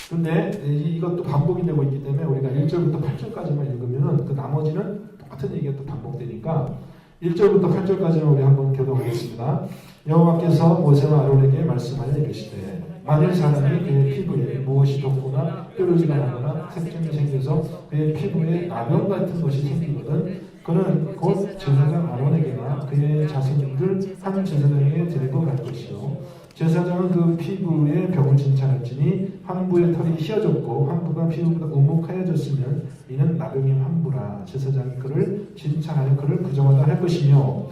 근데 이것도 반복이 되고 있기 때문에 우리가 1절부터 8절까지만 읽으면은 그 나머지는 똑같은 얘기가 또 반복되니까 1절부터 8절까지는 우리 한번 교독하겠습니다. 여호와께서 모세와 아론에게 말씀하여 이르시되 만일 사람이 그의 피부에 무엇이 돋거나 뾰루지가 나거나 색점이 생겨서 그의 피부에 나병 같은 것이 생기거든 그는 곧 제사장 아론에게나 그의 자손들 한 제사장에게 데리고 갈 것이요 제사장은 그 피부에 병을 진찰할지니 환부의 털이 휘어졌고 환부가 피부보다 우묵하여졌으면 이는 나병의 환부라 제사장이 그를 진찰하여 그를 부정하다 할 것이며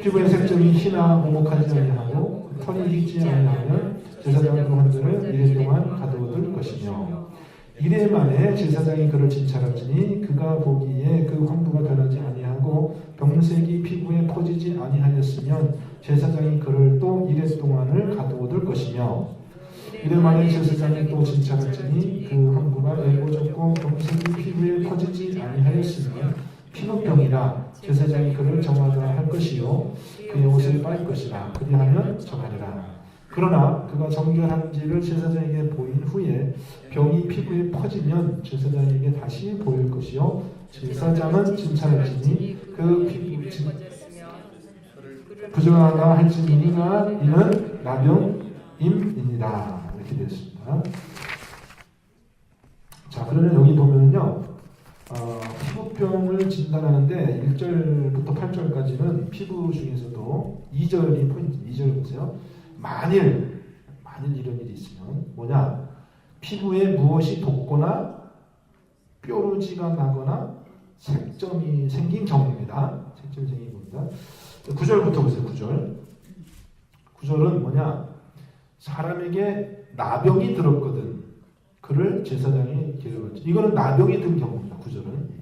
피부의 색점이 희나 우묵하지 아니하고 털이 휘지 아니하면 제사장은 그 환부를 이래 동안 가둬둘 것이며 이래 만에 제사장이 그를 진찰할지니 그가 보기에 그 환부가 변하지 아니하고 병색이 피부에 퍼지지 아니하였으면 제사장이 그를 또 이래 동안을 가두어둘 것이며 이래 만에 제사장이 또 진찰할지니 그 환부가 얇아졌고 병색이 피부에 퍼지지 아니하였으면 피부병이라 제사장이 그를 정하다 할 것이요 그의 옷을 빨 것이라 그리하면 정하리라. 그러나 그가 정결한지를 제사장에게 보인 후에 병이 피부에 퍼지면 제사장에게 다시 보일 것이요 제사장은 진찰할지니 그 피부 부정하다 할지니가 이는 나병임이니라. 이렇게 되었습니다. 자, 그러면 여기 보면은요 피부병을 진단하는데 1절부터 8절까지는 피부 중에서도 2절이 포인트. 2절 보세요. 만일 이런 일이 있으면 뭐냐? 피부에 무엇이 돋거나 뾰루지가 나거나 색점이 생긴 경우입니다. 색점이 생긴 겁니다. 9절부터 보세요. 9절은 뭐냐? 사람에게 나병이 들었거든. 그를 제사장이 데려갔지. 이거는 나병이 든 경우입니다. 9절은.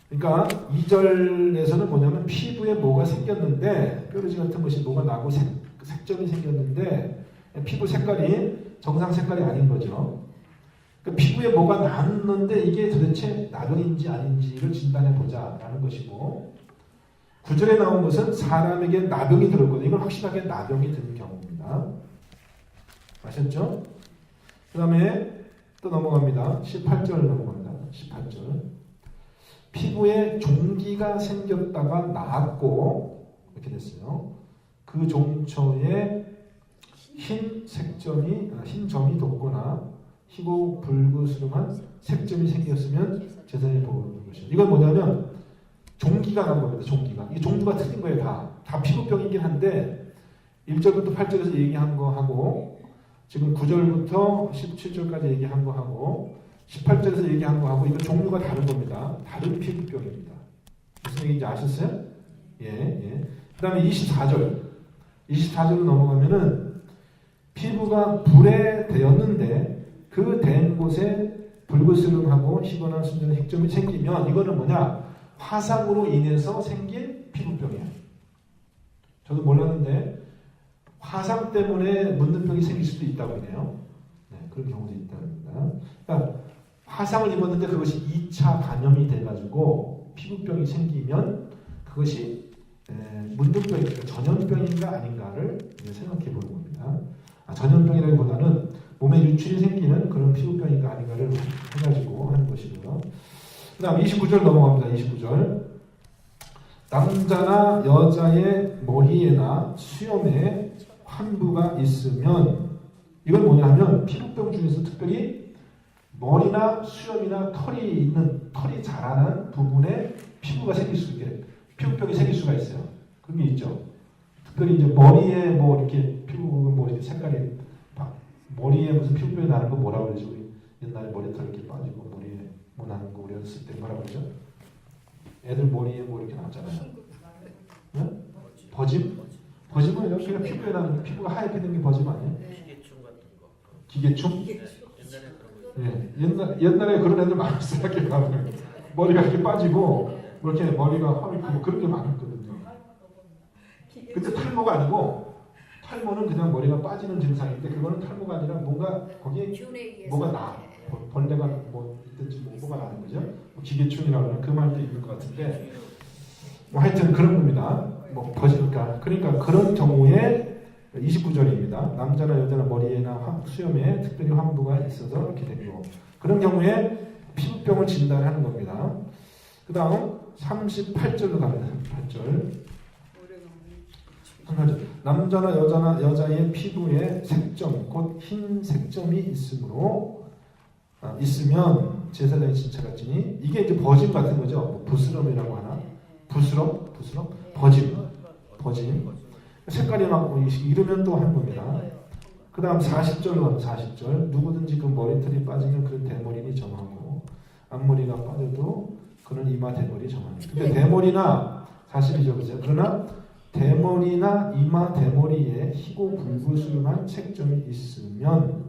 그러니까 2절에서는 뭐냐면 피부에 뭐가 생겼는데 뾰루지 같은 것이 뭐가 나고 색점이 생겼는데 피부 색깔이 정상 색깔이 아닌 거죠. 그러니까 피부에 뭐가 났는데 이게 도대체 나병인지 아닌지를 진단해 보자라는 것이고 9절에 나온 것은 사람에게 나병이 들었거든요. 이건 확실하게 나병이 든 경우입니다. 아셨죠? 그 다음에 또 넘어갑니다. 18절 넘어갑니다. 18절. 피부에 종기가 생겼다가 나았고 이렇게 됐어요. 그 종처에 흰 점이 돋거나 희고 불그스름한 색점이 생겼으면 제사장이 보는 것이죠. 이건 뭐냐면 종기가 난 겁니다. 종기가. 이게 종류가 틀린 거예요. 다 피부병이긴 한데 1절부터 8절에서 얘기한 거 하고 지금 9절부터 17절까지 얘기한 거 하고 18절에서 얘기한 거 하고 이거 종류가 다른 겁니다. 다른 피부병입니다. 무슨 얘기인지 아셨어요? 예. 그 다음에 24절로 넘어가면은 피부가 불에 되었는데 그 된 곳에 불그스름하고 희거나 순전한 획점이 생기면 이거는 뭐냐? 화상으로 인해서 생긴 피부병이에요. 저도 몰랐는데 화상 때문에 문둥병이 생길 수도 있다고 하네요. 네, 그런 경우도 있다고 합니다. 그러니까 화상을 입었는데 그것이 2차 감염이 돼가지고 피부병이 생기면 그것이 문둥병인가 전염병인가 아닌가를 생각해 보는 겁니다. 전염병이라기보다는 몸에 유출이 생기는 그런 피부병인가 아닌가를 해가지고 하는 것이고요. 그 다음 29절 넘어갑니다. 29절. 남자나 여자의 머리에나 수염에 환부가 있으면, 이건 뭐냐 하면 피부병 중에서 특별히 머리나 수염이나 털이 자라는 부분에 피부가 생길 수 있게, 피부병이 생길 수가 있어요. 그런 게 있죠. 특별히 이제 머리에 뭐 이렇게 피부 뭐 이렇게 색깔이 머리에 무슨 피부병이 나는 거 뭐라고 그러죠? 우리 옛날에 머리털 이렇게 빠지고 머리에 뭐 나는 거 우리 어렸을 때 뭐라고 그러죠? 애들 머리에 뭐 이렇게 나왔잖아요. 응? 버짐? 버짐은 이렇게 피부에 나는, 피부가 하얗게 된 게 버짐 아니에요? 기계충 같은 거. 기계충? 옛날에 그런 거. 옛날에 그런 애들 많았어요. 이렇게 가면 머리가 이렇게 빠지고 뭐 이렇게 머리가 허리고 그런 게 많았거든요. 근데 탈모가 아니고, 탈모는 그냥 머리가 빠지는 증상인데 그거는 탈모가 아니라 뭔가 거기에 균에 의해서 뭐가 나, 벌레가 뭐 있든지 뭐가 나는 거죠. 뭐 기계충이라고 하는 그 말도 있는 것 같은데, 뭐 하여튼 그런 겁니다. 뭐 버지니까. 그러니까 그런 경우에 29절입니다. 남자나 여자나 머리에나 수염에 특별히 환부가 있어서 이렇게 되고, 그런 경우에 피부병을 진단하는 겁니다. 그 다음 38절로 갑니다. 38절. 남자나 여자의 피부에 색점, 곧 흰 색점이 있으면 제사장이 진찰할지니, 이게 이제 버짐 같은 거죠. 뭐 부스럼이라고 하나? 부스럼? 버짐. 색깔이 막 이러면 또 하는 겁니다. 그 다음 40절로 가면 40절. 누구든지 그 머리털이 빠지면 그 대머리니 정하고, 앞머리가 빠져도 그는 이마 대머리 정하니. 근데 대머리나, 사실이죠, 그죠? 그러나 대머리나 이마 대머리에 희고 불구스름한 색점이 있으면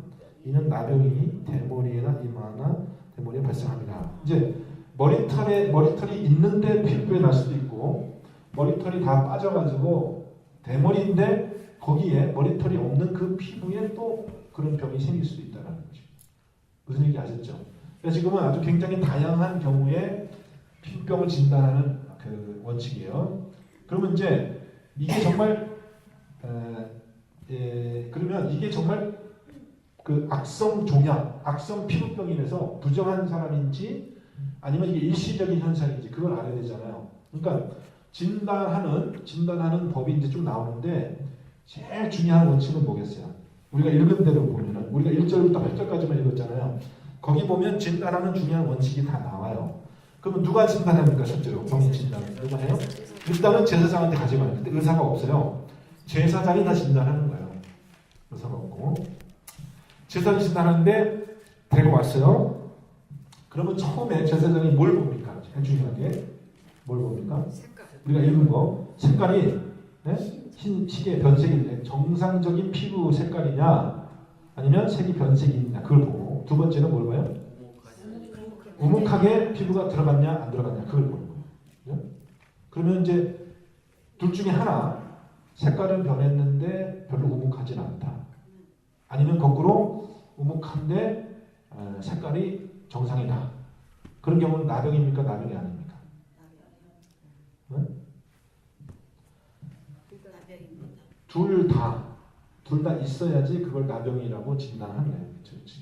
이는 나병이 대머리나 이마나 대머리에 발생합니다. 이제 머리털이 있는데 피부에 날 수도 있고, 머리털이 다 빠져가지고 대머리인데 거기에 머리털이 없는 그 피부에 또 그런 병이 생길 수도 있다는 거죠. 무슨 얘기 아셨죠? 그래서 지금은 아주 굉장히 다양한 경우에 피부병을 진단하는 그 원칙이에요. 그러면 이제 이게 정말 그러면 이게 정말 그 악성 종양, 악성 피부병인에서 부정한 사람인지 아니면 이게 일시적인 현상인지 그걸 알아야 되잖아요. 그러니까 진단하는 법이 이제 좀 나오는데, 제일 중요한 원칙은 뭐겠어요? 우리가 읽은 대로 보면은, 우리가 1절부터 8절까지만 읽었잖아요. 거기 보면 진단하는 중요한 원칙이 다 나와요. 그러면 누가 진단합니까? 실제로 병인 진단은 누가 해요? 일단은 제사장한테 가져가요. 근데 의사가 없어요. 제사장이 다 진단하는 거예요. 의사가 없고. 제사장이 진단하는데 데리고 왔어요. 그러면 처음에 제사장이 뭘 봅니까? 제일 중요하게 뭘 봅니까? 색깔. 우리가 읽은 거, 색깔이 흰식의 변색이 정상적인 피부 색깔이냐 아니면 색이 변색이 있냐, 그걸 보고, 두 번째는 뭘 봐요? 우묵하게 피부가 들어갔냐 안 들어갔냐, 그걸 보는 거예요. 그러면 이제 둘 중에 하나, 색깔은 변했는데 별로 우묵하진 않다. 아니면 거꾸로 우묵한데 색깔이 정상이다. 그런 경우는 나병입니까? 나병이 아닙니까? 둘 다 있어야지 그걸 나병이라고 진단하는 거예요.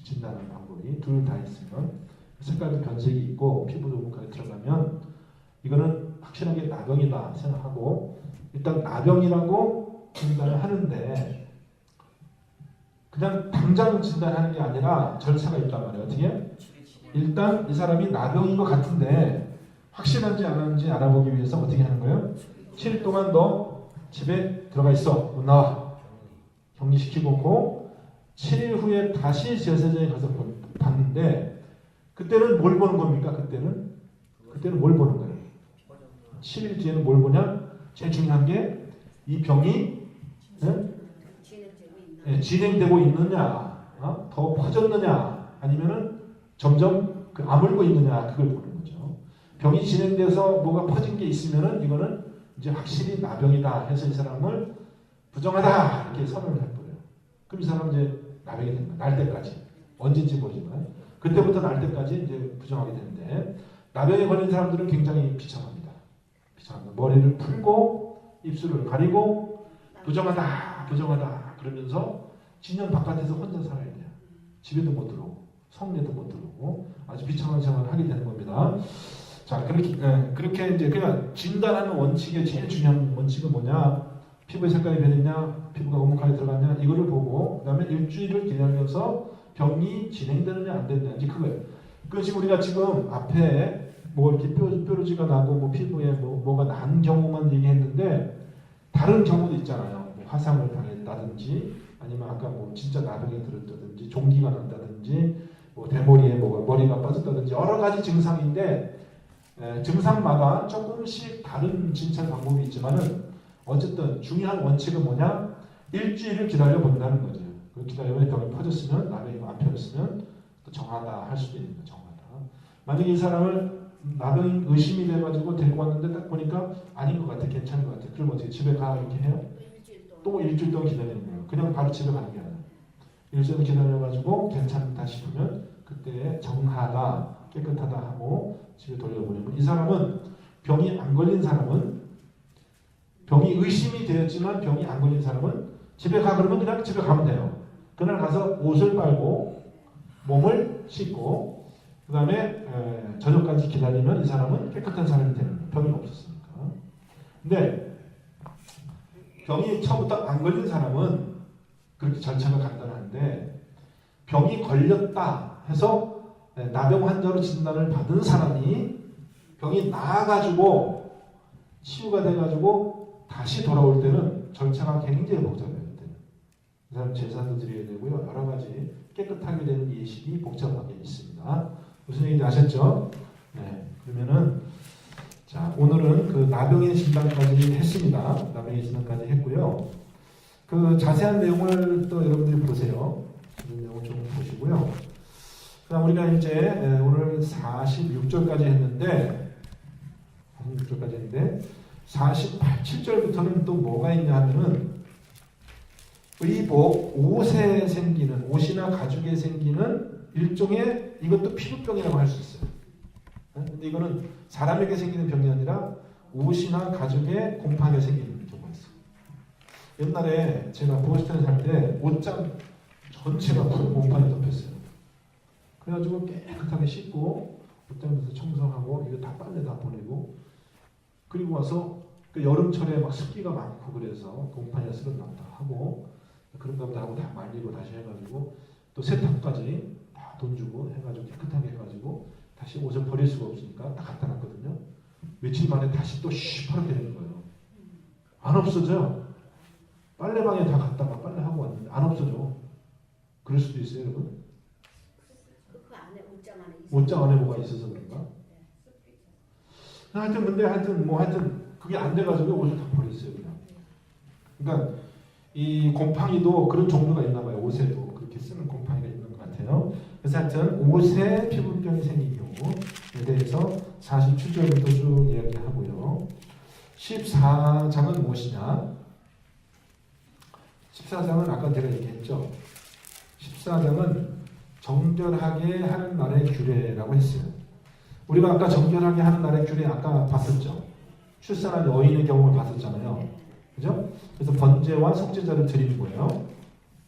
진단하는 방법이 둘 다 있으면, 색깔도 변색이 있고 피부도 우묵하게 들어가면 이거는 확실하게 나병이다 생각하고, 일단 나병이라고 진단을 하는데 그냥 당장 진단하는 게 아니라 절차가 있단 말이에요. 어떻게? 일단 이 사람이 나병인 것 같은데 확실한지 안 하는지 알아보기 위해서 어떻게 하는 거예요? 7일 동안 너 집에 들어가 있어. 못 나와. 격리시키고 7일 후에 다시 제사장에 가서 봤는데, 그때는 뭘 보는 겁니까? 그때는 뭘 보는 거예요? 7일 뒤에는 뭘 보냐? 제일 중요한 게 이 병이 진행되고 있느냐, 더 퍼졌느냐, 아니면은 점점 아물고 있느냐, 그걸 보는 거죠. 병이 진행돼서 뭐가 퍼진 게 있으면은 이거는 이제 확실히 나병이다 해서 이 사람을 부정하다 이렇게 선언을 해버려요. 그럼 이 사람은 이제 나병이 됩니다. 날 때까지. 언제인지 모르지만 그때부터 날 때까지 이제 부정하게 되는데, 나병에 걸린 사람들은 굉장히 비참합니다. 비참합니다. 머리를 풀고 입술을 가리고 부정하다 그러면서 진영 바깥에서 혼자 살아야 돼요. 집에도 못 들어오고 성례도 못 들어오고 아주 비참한 생활을 하게 되는 겁니다. 자, 그렇게 이제 그냥 진단하는 원칙의 제일 중요한 원칙은 뭐냐? 피부의 색깔이 변했냐, 피부가 오목하게 들어갔냐, 이거를 보고 그다음에 일주일을 기다리면서 병이 진행되느냐 안 되느냐, 그거예요. 그 지금 우리가 지금 앞에 뭐 이렇게 뾰루지가 나고 뭐 피부에 뭐가 난 경우만 얘기했는데 다른 경우도 있잖아요. 뭐 화상을 당했다든지 아니면 아까 뭐 진짜 나병이 들었다든지 종기가 난다든지 뭐 대머리에 머리가 빠졌다든지 여러 가지 증상인데 증상마다 조금씩 다른 진찰 방법이 있지만은 어쨌든 중요한 원칙은 뭐냐? 일주일을 기다려 본다는 거죠. 그 기다리면 병이 퍼졌으면 나병이 안 펴졌으면 또 정하다 할 수도 있는 거 정하다. 만약에 이 사람을 나병이 의심이 돼가지고 데리고 왔는데 딱 보니까 아닌 것 같아, 괜찮은 것 같아. 그럼 어떻게 집에 가 이렇게 해요? 또 일주일 동안 기다리는 거예요. 그냥 바로 집에 가는 게 아니라 일주일 기다려가지고 괜찮다 싶으면 그때 정하다, 깨끗하다 하고 집에 돌려보내고 이 사람은 병이 안 걸린 사람은 병이 의심이 되었지만 병이 안 걸린 사람은 집에 가 그러면 그냥 집에 가면 돼요. 그날 가서 옷을 빨고 몸을 씻고 그 다음에 저녁까지 기다리면 이 사람은 깨끗한 사람이 되는 거예요. 병이 없었으니까. 근데 병이 처음부터 안 걸린 사람은 그렇게 절차가 간단한데 병이 걸렸다 해서 나병 환자로 진단을 받은 사람이 병이 나아가지고 치유가 돼가지고 다시 돌아올 때는 절차가 굉장히 복잡해요. 그 사람 제사도 드려야 되고요. 여러 가지 깨끗하게 되는 예식이 복잡하게 있습니다. 무슨 얘기인지 아셨죠? 네. 그러면은 자 오늘은 그 나병의 진단까지 했습니다. 나병의 진단까지 했고요. 그 자세한 내용을 또 여러분들이 보세요. 그 내용 좀 보시고요. 그다음 우리가 이제 오늘 46절까지 했는데 47절부터는 또 뭐가 있냐 하면은 의복, 옷에 생기는 옷이나 가죽에 생기는 일종의 이것도 피부병이라고 할 수 있어요. 근데 이거는 사람에게 생기는 병이 아니라 옷이나 가죽에 곰팡이가 생기는 경우가 있어요. 옛날에 제가 보스턴에 살 때 옷장 전체가 곰팡이 덮였어요. 그래가지고 깨끗하게 씻고 옷장에서 청소하고 이거 다 빨래다 보내고 그리고 와서 그 여름철에 막 습기가 많고 그래서 곰팡이가 쓸어나온다 하고 그런가 보다 하고 다 말리고 다시 해가지고 또 세탁까지 다 돈 주고 해가지고 깨끗하게 해가지고 다시 옷을 버릴 수가 없으니까 다 갖다 놨거든요. 며칠 만에 다시 또 시퍼렇게 되는 거예요. 안 없어져. 빨래방에 다 갖다가 빨래하고 왔는데 안 없어져. 그럴 수도 있어요, 여러분. 그 안에 옷장 안에 옷장 안에 뭐가 있어서 그런가? 하여튼 그게 안 돼가지고 옷을 다 버렸어요, 그냥. 그러니까 이 곰팡이도 그런 종류가 있나 봐요. 옷에도 그렇게 쓰는 곰팡이가 있는 것 같아요. 그래서 하여튼 옷에 피부병이 생긴 경우에 대해서 47절부터 쭉 이야기하고요. 14장은 무엇이냐? 14장은 아까 제가 얘기했죠. 14장은 정결하게 하는 날의 규례라고 했어요. 우리가 아까 정결하게 하는 날의 규례 아까 봤었죠. 출산한 여인의 경우를 봤었잖아요. 그죠? 그래서 번제와 속죄제를 드리는 거예요.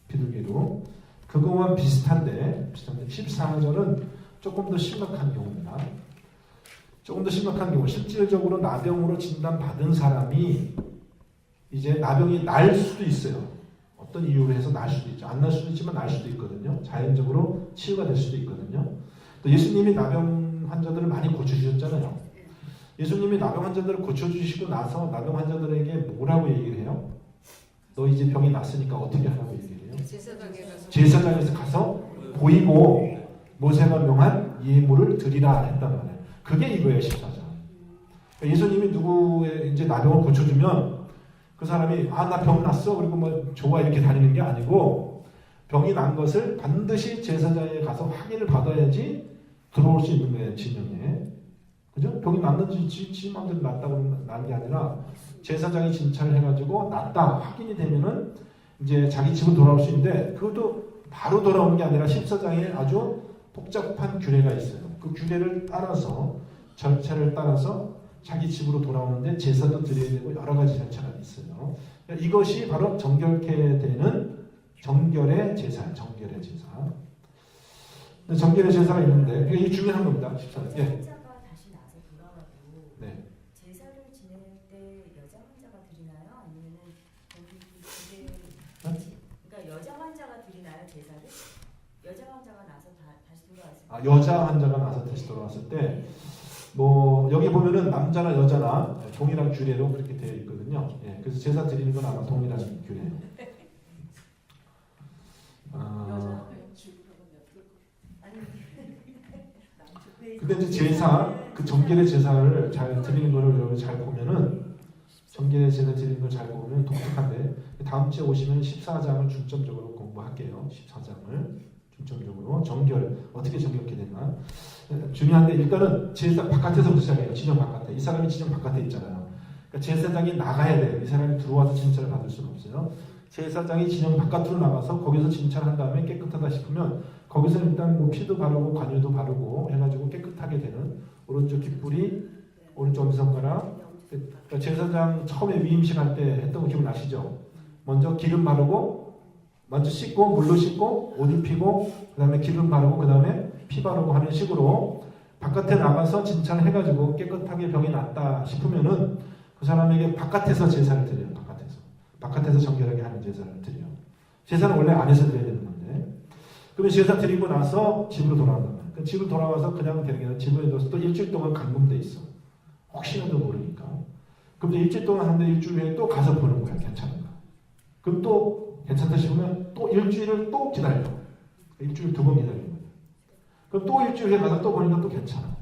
비둘기로. 그거와 비슷한데 14절은 조금 더 심각한 경우입니다. 조금 더 심각한 경우, 실질적으로 나병으로 진단받은 사람이 이제 나병이 날 수도 있어요. 어떤 이유로 해서 날 수도 있죠. 안 날 수도 있지만 날 수도 있거든요. 자연적으로 치유가 될 수도 있거든요. 또 예수님이 나병 환자들을 많이 고쳐주셨잖아요. 예수님이 나병 환자들을 고쳐주시고 나서 나병 환자들에게 뭐라고 얘기를 해요? 너 이제 병이 났으니까 어떻게 하라고 얘기를 해요? 제사장에서 가서 보이고 모세가 명한 예물을 드리라 했단 말이에요. 그게 이거예요, 14장. 예수님이 누구의 이제 나병을 고쳐주면 그 사람이 나 병 났어 그리고 뭐 좋아 이렇게 다니는 게 아니고 병이 난 것을 반드시 제사장에 가서 확인을 받아야지 들어올 수 있는 거예요, 진영에. 그죠? 병이 났는지 지 마음대로 났다고 난 게 아니라 제사장이 진찰을 해가지고 났다 확인이 되면은 이제 자기 집으로 돌아올 수 있는데 그것도 바로 돌아오는 게 아니라 14장에 아주 복잡한 규례가 있어요. 그 규례를 따라서 절차를 따라서 자기 집으로 돌아오는데 제사도 드려야 되고 여러 가지 절차가 있어요. 이것이 바로 정결케 되는 정결의 제사, 정결의 제사. 정결의 제사가 있는데 이게 중요한 겁니다. 14절. 예. 환자가 다시 나서 돌아와도 네. 제사를 지낼 때 여자 환자가 드리나요? 아니면은 거기 집에 그러니까 여자 환자가 드리나요 제사를? 여자 환자가 나서 다시 돌아왔을 때. 여자 환자가 나서 다시 돌아왔을 때, 뭐 여기 보면은 남자나 여자나 동일한 규례로 그렇게 되어 있거든요. 예, 그래서 제사 드리는 건 아마 동일한 규례예요. 근데 이제 제사, 그 정결의 제사를 잘 드리는 거를 여러분 잘 보면은, 정결의 제사 드리는 걸 잘 보면 독특한데, 다음 주에 오시면 14장을 중점적으로 공부할게요. 14장을 중점적으로 정결, 어떻게 정결케 되나. 중요한데 일단은 제사 바깥에서부터 시작해요. 진영 바깥에. 이 사람이 진영 바깥에 있잖아요. 그러니까 제사장이 나가야 돼요. 이 사람이 들어와서 진찰을 받을 수는 없어요. 제사장이 진영 바깥으로 나가서 거기서 진찰한 다음에 깨끗하다 싶으면 거기서 일단 뭐 피도 바르고 관유도 바르고 해가지고 깨끗하게 되는, 오른쪽 귓불이, 오른쪽 엄지손가락. 그러니까 제사장 처음에 위임식 할 때 했던 거 기억나시죠? 먼저 기름 바르고, 먼저 씻고 물로 씻고 옷 입히고 그 다음에 기름 바르고 그 다음에 피 바르고 하는 식으로 바깥에 나가서 진찰해가지고 깨끗하게 병이 낫다 싶으면은 그 사람에게 바깥에서 제사를 드려요. 바깥에서 정결하게 하는 제사를 드려요. 제사는 원래 안에서 드려야 되는 건데, 그러면 제사 드리고 나서 집으로 돌아온단 말이에요. 그러니까 집으로 돌아와서 그냥 되는 게 아니라 집에 둬서 또 일주일 동안 감금돼 있어. 혹시라도 모르니까. 그럼 일주일 동안 하는데 일주일 후에 또 가서 보는 거야. 괜찮은가? 그럼 또 괜찮다 싶으면 또 일주일을 또 기다려. 일주일 2번 기다리는 거예요. 그럼 또 일주일 후에 가서 또 보니까 또 괜찮아.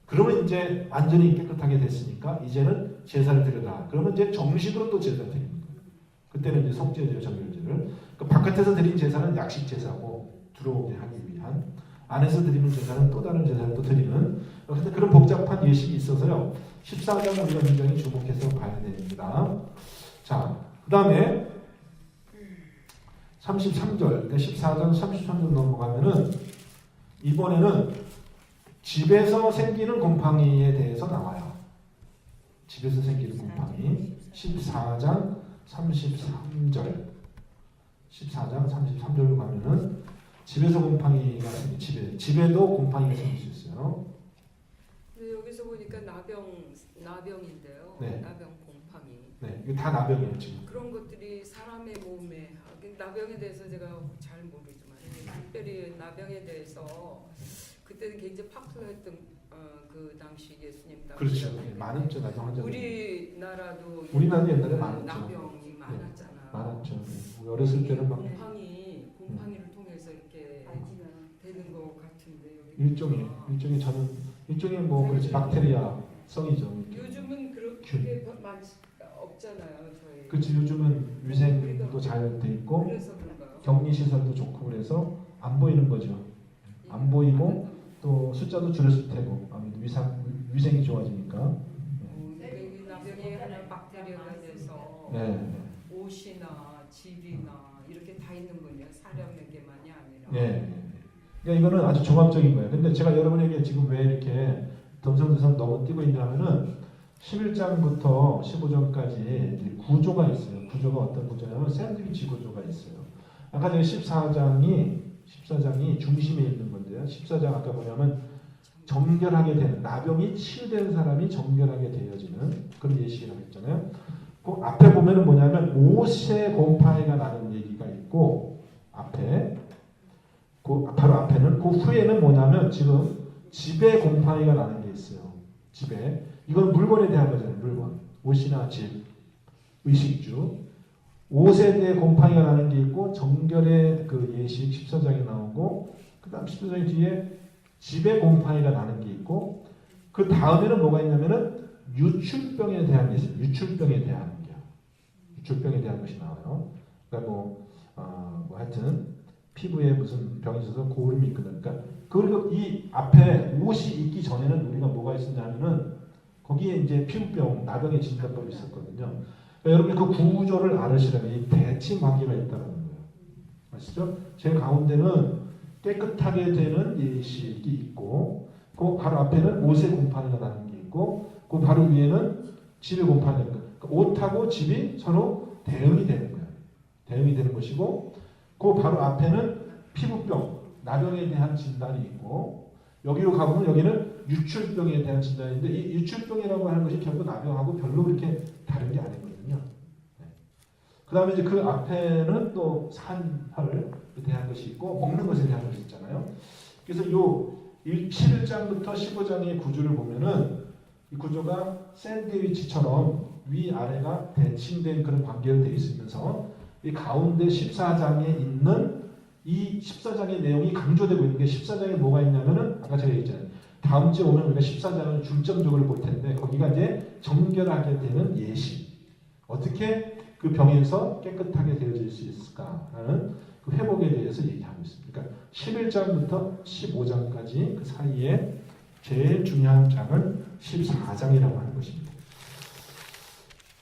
그러면 이제 완전히 깨끗하게 됐으니까 이제는 제사를 드려라. 그러면 이제 정식으로 또 제사를 드리는 거예요. 그때는 이제 속죄제요, 정결제를. 그러니까 바깥에서 드린 제사는 약식 제사고 들어오게 하기 위한, 안에서 드리는 제사는 또 다른 제사를 또 드리는, 그런데 그런 복잡한 예식이 있어서요. 14장 우리가 굉장히 주목해서 봐야 됩니다. 자, 그 다음에 33절, 14장 33절 넘어가면은 이번에는 집에서 생기는 곰팡이에 대해서 나와요. 집에서 생기는 곰팡이. 14장 33절. 14장 33절로 가면은 집에서 곰팡이가 생기, 집에도 곰팡이가 생길 수 있어요. 근데 여기서 보니까 나병인데요. 네. 나병 곰팡이. 네, 이게 다 나병이에요 지금. 그런 것들이 사람의 몸에, 나병에 대해서 제가 잘 모르지만 특별히 나병에 대해서 그때는 굉장히 파퓰러했던 그 당시 예수님 당시. 그렇죠. 네, 많았죠 나병 환자들. 우리나라도 옛날에 많았죠. 나병이 많았잖아요. 많았죠. 우리 어렸을 때는 막 곰팡이를 통해서 이렇게 되는 것 같은데 일종의 저는 일종의 뭐 그렇지 박테리아 성이죠. 요즘은 그렇게 많지 없잖아요. 저희. 그렇지. 요즘은 위생도 잘 돼 있고 그래서 그런가요? 격리 시설도 좋고 그래서 안 보이는 거죠. 안 보이고 또 숫자도 줄였을 테고 아무래도 위생이 좋아지니까. 이 나병이 하나 박테리아가 돼서 네. 옷이나 집이나 이렇게 다 있는군요. 사람에게만이 아니라. 네. 그러니까 이거는 아주 종합적인 거예요. 근데 제가 여러분에게 지금 왜 이렇게 덤성덤성 너무 띄고 있냐면은 11장부터 15장까지 구조가 있어요. 구조가 어떤 구조냐면 샌드위치 구조가 있어요. 아까 전에 14장이 중심에 있는 건데요. 14장 아까 보냐면 정결하게 되는, 나병이 치유된 사람이 정결하게 되어지는 그런 예시라고 했잖아요. 그 앞에 보면은 뭐냐면 옷에 곰팡이가 나는 얘기가 있고 앞에 바로 앞에는, 그 후에는 뭐냐면 지금 집에 곰팡이가 나는 게 있어요. 집에. 이건 물건에 대한 거잖아요. 물건. 옷이나 집, 의식주. 옷에 대해 곰팡이가 나는 게 있고 정결의 그 예식 14장에 나오고 그 다음 14장 뒤에 집에 곰팡이가 나는 게 있고 그 다음에는 뭐가 있냐면은 유출병에 대한 게 있어요. 유출병에 대한 것이 나와요. 그러니까 뭐 하여튼 피부에 무슨 병이 있어서 고름이 있거든. 그러니까 그리고 이 앞에 옷이 있기 전에는 우리가 뭐가 있었냐 하면은 거기에 이제 피부병, 나병의 진단법이 있었거든요. 그러니까 여러분이 그 구조를 알으시려면 이 대칭 관계가 있다는 거예요. 아시죠? 제일 가운데는 깨끗하게 되는 예식이 있고 그 바로 앞에는 옷의 곰팡이가 나는 게 있고 그 바로 위에는 집의 곰팡이가 그러니까 옷하고 집이 서로 대응이 되는 거예요. 대응이 되는 것이고 그 바로 앞에는 피부병, 나병에 대한 진단이 있고 여기로 가보면 여기는 유출병에 대한 진단인데 이 유출병이라고 하는 것이 결국 나병하고 별로 그렇게 다른 게 아니거든요. 그 다음에 이제 그 앞에는 또 산화에 대한 것이 있고 먹는 것에 대한 것이 있잖아요. 그래서 요 11장부터 15장의 구조를 보면은 이 구조가 샌드위치처럼 위아래가 대칭된 그런 관계로 되어 있으면서 이 가운데 14장에 있는 이 14장의 내용이 강조되고 있는 게 14장에 뭐가 있냐면은 아까 제가 얘기했잖아요. 다음 주에 오면 우리가 14장을 중점적으로 볼 텐데 거기가 이제 정결하게 되는 예시. 어떻게 그 병에서 깨끗하게 되어질 수 있을까라는 그 회복에 대해서 얘기하고 있습니다. 그러니까 11장부터 15장까지 그 사이에 제일 중요한 장은 14장이라고 하는 것입니다.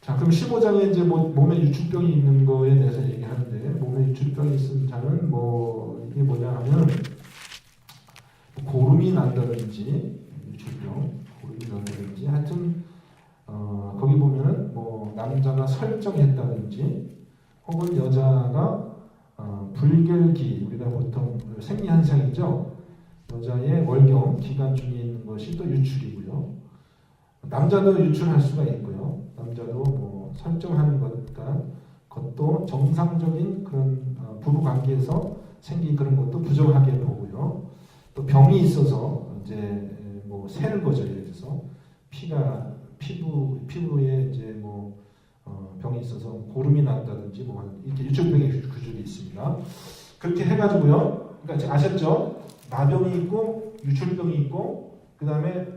자, 그럼 15장에 이제 몸에 유출병이 있는 거에 대해서 얘기하는데 몸에 유출병이 있는 장은 이게 뭐냐 하면 고름이 난다든지 유출병, 고름이 난다든지 하여튼 거기 보면은 남자가 설정했다든지 혹은 여자가 불결기 우리가 보통 생리현상이죠. 여자의 월경 기간 중에 있는 것이 또 유출이고요. 남자도 유출할 수가 있고요. 남자도 설정하는 것도 정상적인 그런 부부 관계에서 생긴 그런 것도 부정하게 보고요. 또 병이 있어서 이제 새는 거죠. 예를 들어서 피부에 이제 병이 있어서 고름이 난다든지 이렇게 유출병의 구조가 있습니다. 그렇게 해가지고요. 그러니까 아셨죠? 나병이 있고 유출병이 있고 그 다음에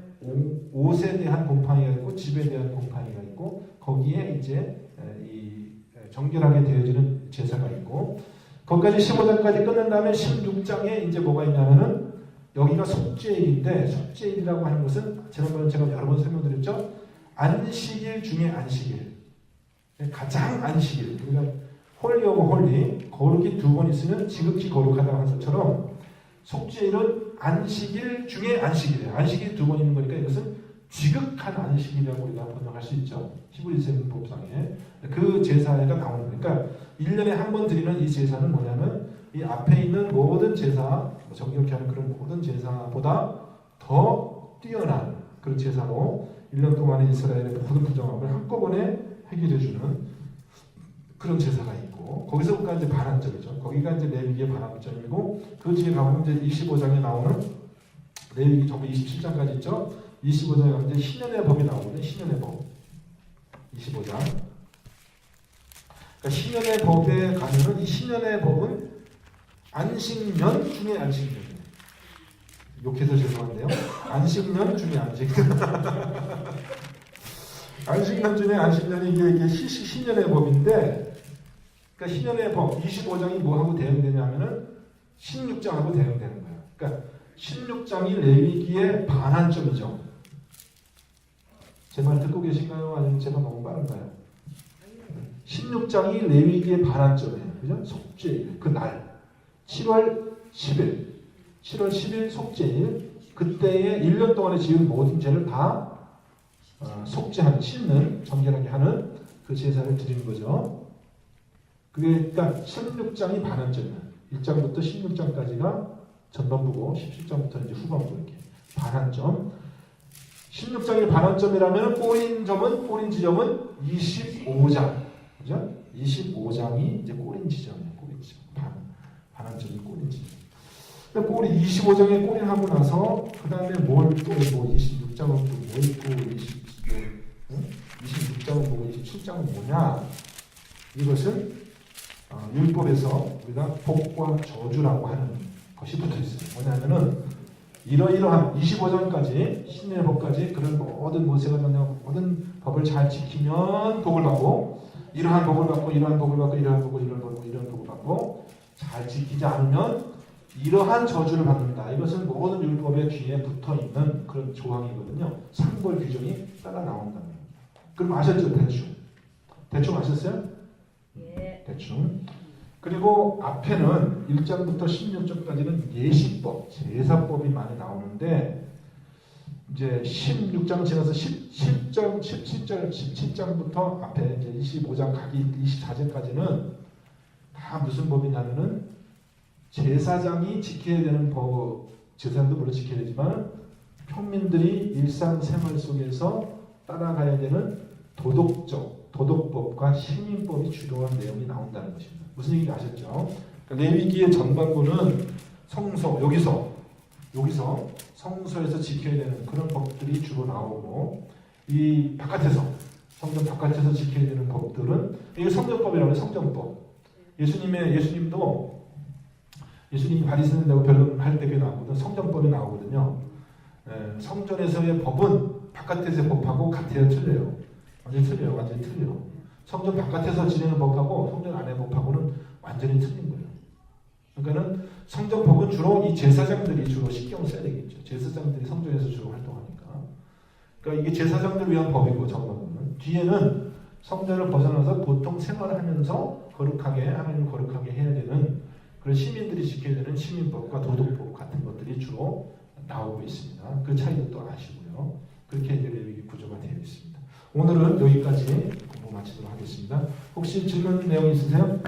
옷에 대한 곰팡이가 있고 집에 대한 곰팡이가 있고 거기에 이제 이 정결하게 되어지는 제사가 있고 거기까지 15장까지 끝난 다음에 16장에 이제 뭐가 있냐면은 여기가 속죄일인데 속죄일이라고 하는 것은 지난번에 제가 여러 번 설명드렸죠. 안식일 중에 안식일 가장 안식일 그러니까 홀리 오브 홀리 거룩이 두 번 있으면 지극히 거룩하다고 하는 것처럼 속죄일은 안식일 중에 안식일이에요. 안식일이 두 번 있는 거니까 이것은 지극한 안식일이라고 우리가 번역할 수 있죠. 히브리서 법상에 그 제사가 나오는 거예요. 그러니까 1년에 한 번 드리는 이 제사는 뭐냐면 이 앞에 있는 모든 제사 정결케 하는 그런 모든 제사보다 더 뛰어난 그런 제사로 1년 동안에 이스라엘의 모든 부정함을 한꺼번에 해결해주는 그런 제사가 있고 거기서부터 이제 반환점이죠. 거기가 이제 레위기의 반환점이고 그 뒤에 가보면 이제 25장에 나오는 레위기 전부 27장까지 있죠. 25장에 가면 이제 신년의 법이 나오거든요. 신년의 법 25장. 그러니까 신년의 법에 가면은 이 신년의 법은 안식년 중에 안식년이에요. 욕해서 죄송한데요. 안식년 중에 안식년. 안식년 중에 안식년이 이게 신년의 법인데, 그러니까 신년의 법 25장이 뭐하고 대응되냐면은 16장하고 대응되는 거예요. 그러니까 16장이 레위기의 반환점이죠. 제 말 듣고 계신가요? 아니면 제가 너무 빠른가요? 16장이 레위기의 반환점이에요. 그죠? 속죄일 그 날 7월 10일 속죄일 그때에 1년 동안에 지은 모든 죄를 다 속죄하는 씻는 정결하게 하는 그 제사를 드리는 거죠. 그게 그러니까 16장이 반환점이에요. 1장부터 16장까지가 전반부고 17장부터 이제 후반부 이렇게 반환점. 16장이 반환점이라면 꼬린 지점은 25장. 그죠? 25장이 이제 꼬린 지점이에요. 꼬린 지점. 반환점이 꼬린 지점. 꼬리 25장에 꼬리하고 나서 그 다음에 뭘 또 26장은 또 뭐 있고 26장은 뭐고 27장은 뭐냐? 이것은 율법에서 우리가 복과 저주라고 하는 것이 붙어 있어요. 뭐냐면은 이러이러한 25장까지 신의 법까지 그런 모든 모세가 만든 모든 법을 잘 지키면 복을 받고 이러한 복을 받고 이러한 복을 받고 이러한 복을 이러한 복을 이러한 복을 받고 잘 지키지 않으면 이러한 저주를 받는다. 이것은 모든 율법의 뒤에 붙어있는 그런 조항이거든요. 상벌 규정이 따라 나온다는 겁니다. 그럼 아셨죠? 대충 아셨어요? 예. 대충. 그리고 앞에는 1장부터 16장까지는 예식법, 제사법이 많이 나오는데 이제 16장 지나서 10장, 17절, 17장부터 앞에 이제 25장 가기 24절까지는 다 무슨 법이냐면은 제사장이 지켜야 되는 법, 제사장도 물론 지켜야 되지만 평민들이 일상생활 속에서 따라가야 되는 도덕법과 시민법이 주도한 내용이 나온다는 것입니다. 무슨 얘기인지 아셨죠? 그러니까 레위기의 전반부는 성소, 여기서 성소에서 지켜야 되는 그런 법들이 주로 나오고, 이 바깥에서, 성전 바깥에서 지켜야 되는 법들은, 이게 성전법이라고 해요. 성전법. 예수님이 바리새인 되고 변론할 때 나오거든. 성전법이 나오거든요. 성전에서의 법은 바깥에서의 법하고 같아요, 틀려요? 완전히 틀려요. 성전 바깥에서 지내는 법하고 성전 안의 법하고는 완전히 틀린 거예요. 그러니까는 성전법은 주로 이 제사장들이 주로 신경 써야 되겠죠. 제사장들이 성전에서 주로 활동하니까. 그러니까 이게 제사장들 위한 법이고, 전반부는. 뒤에는 성전을 벗어나서 보통 생활하면서 거룩하게, 하나님을 거룩하게 해야 되는 그런 시민들이 지켜야 되는 시민법과 도덕법 같은 것들이 주로 나오고 있습니다. 그 차이도 또 아시고요. 그렇게 이제 레위기 구조가 되어 있습니다. 오늘은 여기까지 공부 마치도록 하겠습니다. 혹시 질문 내용 있으세요?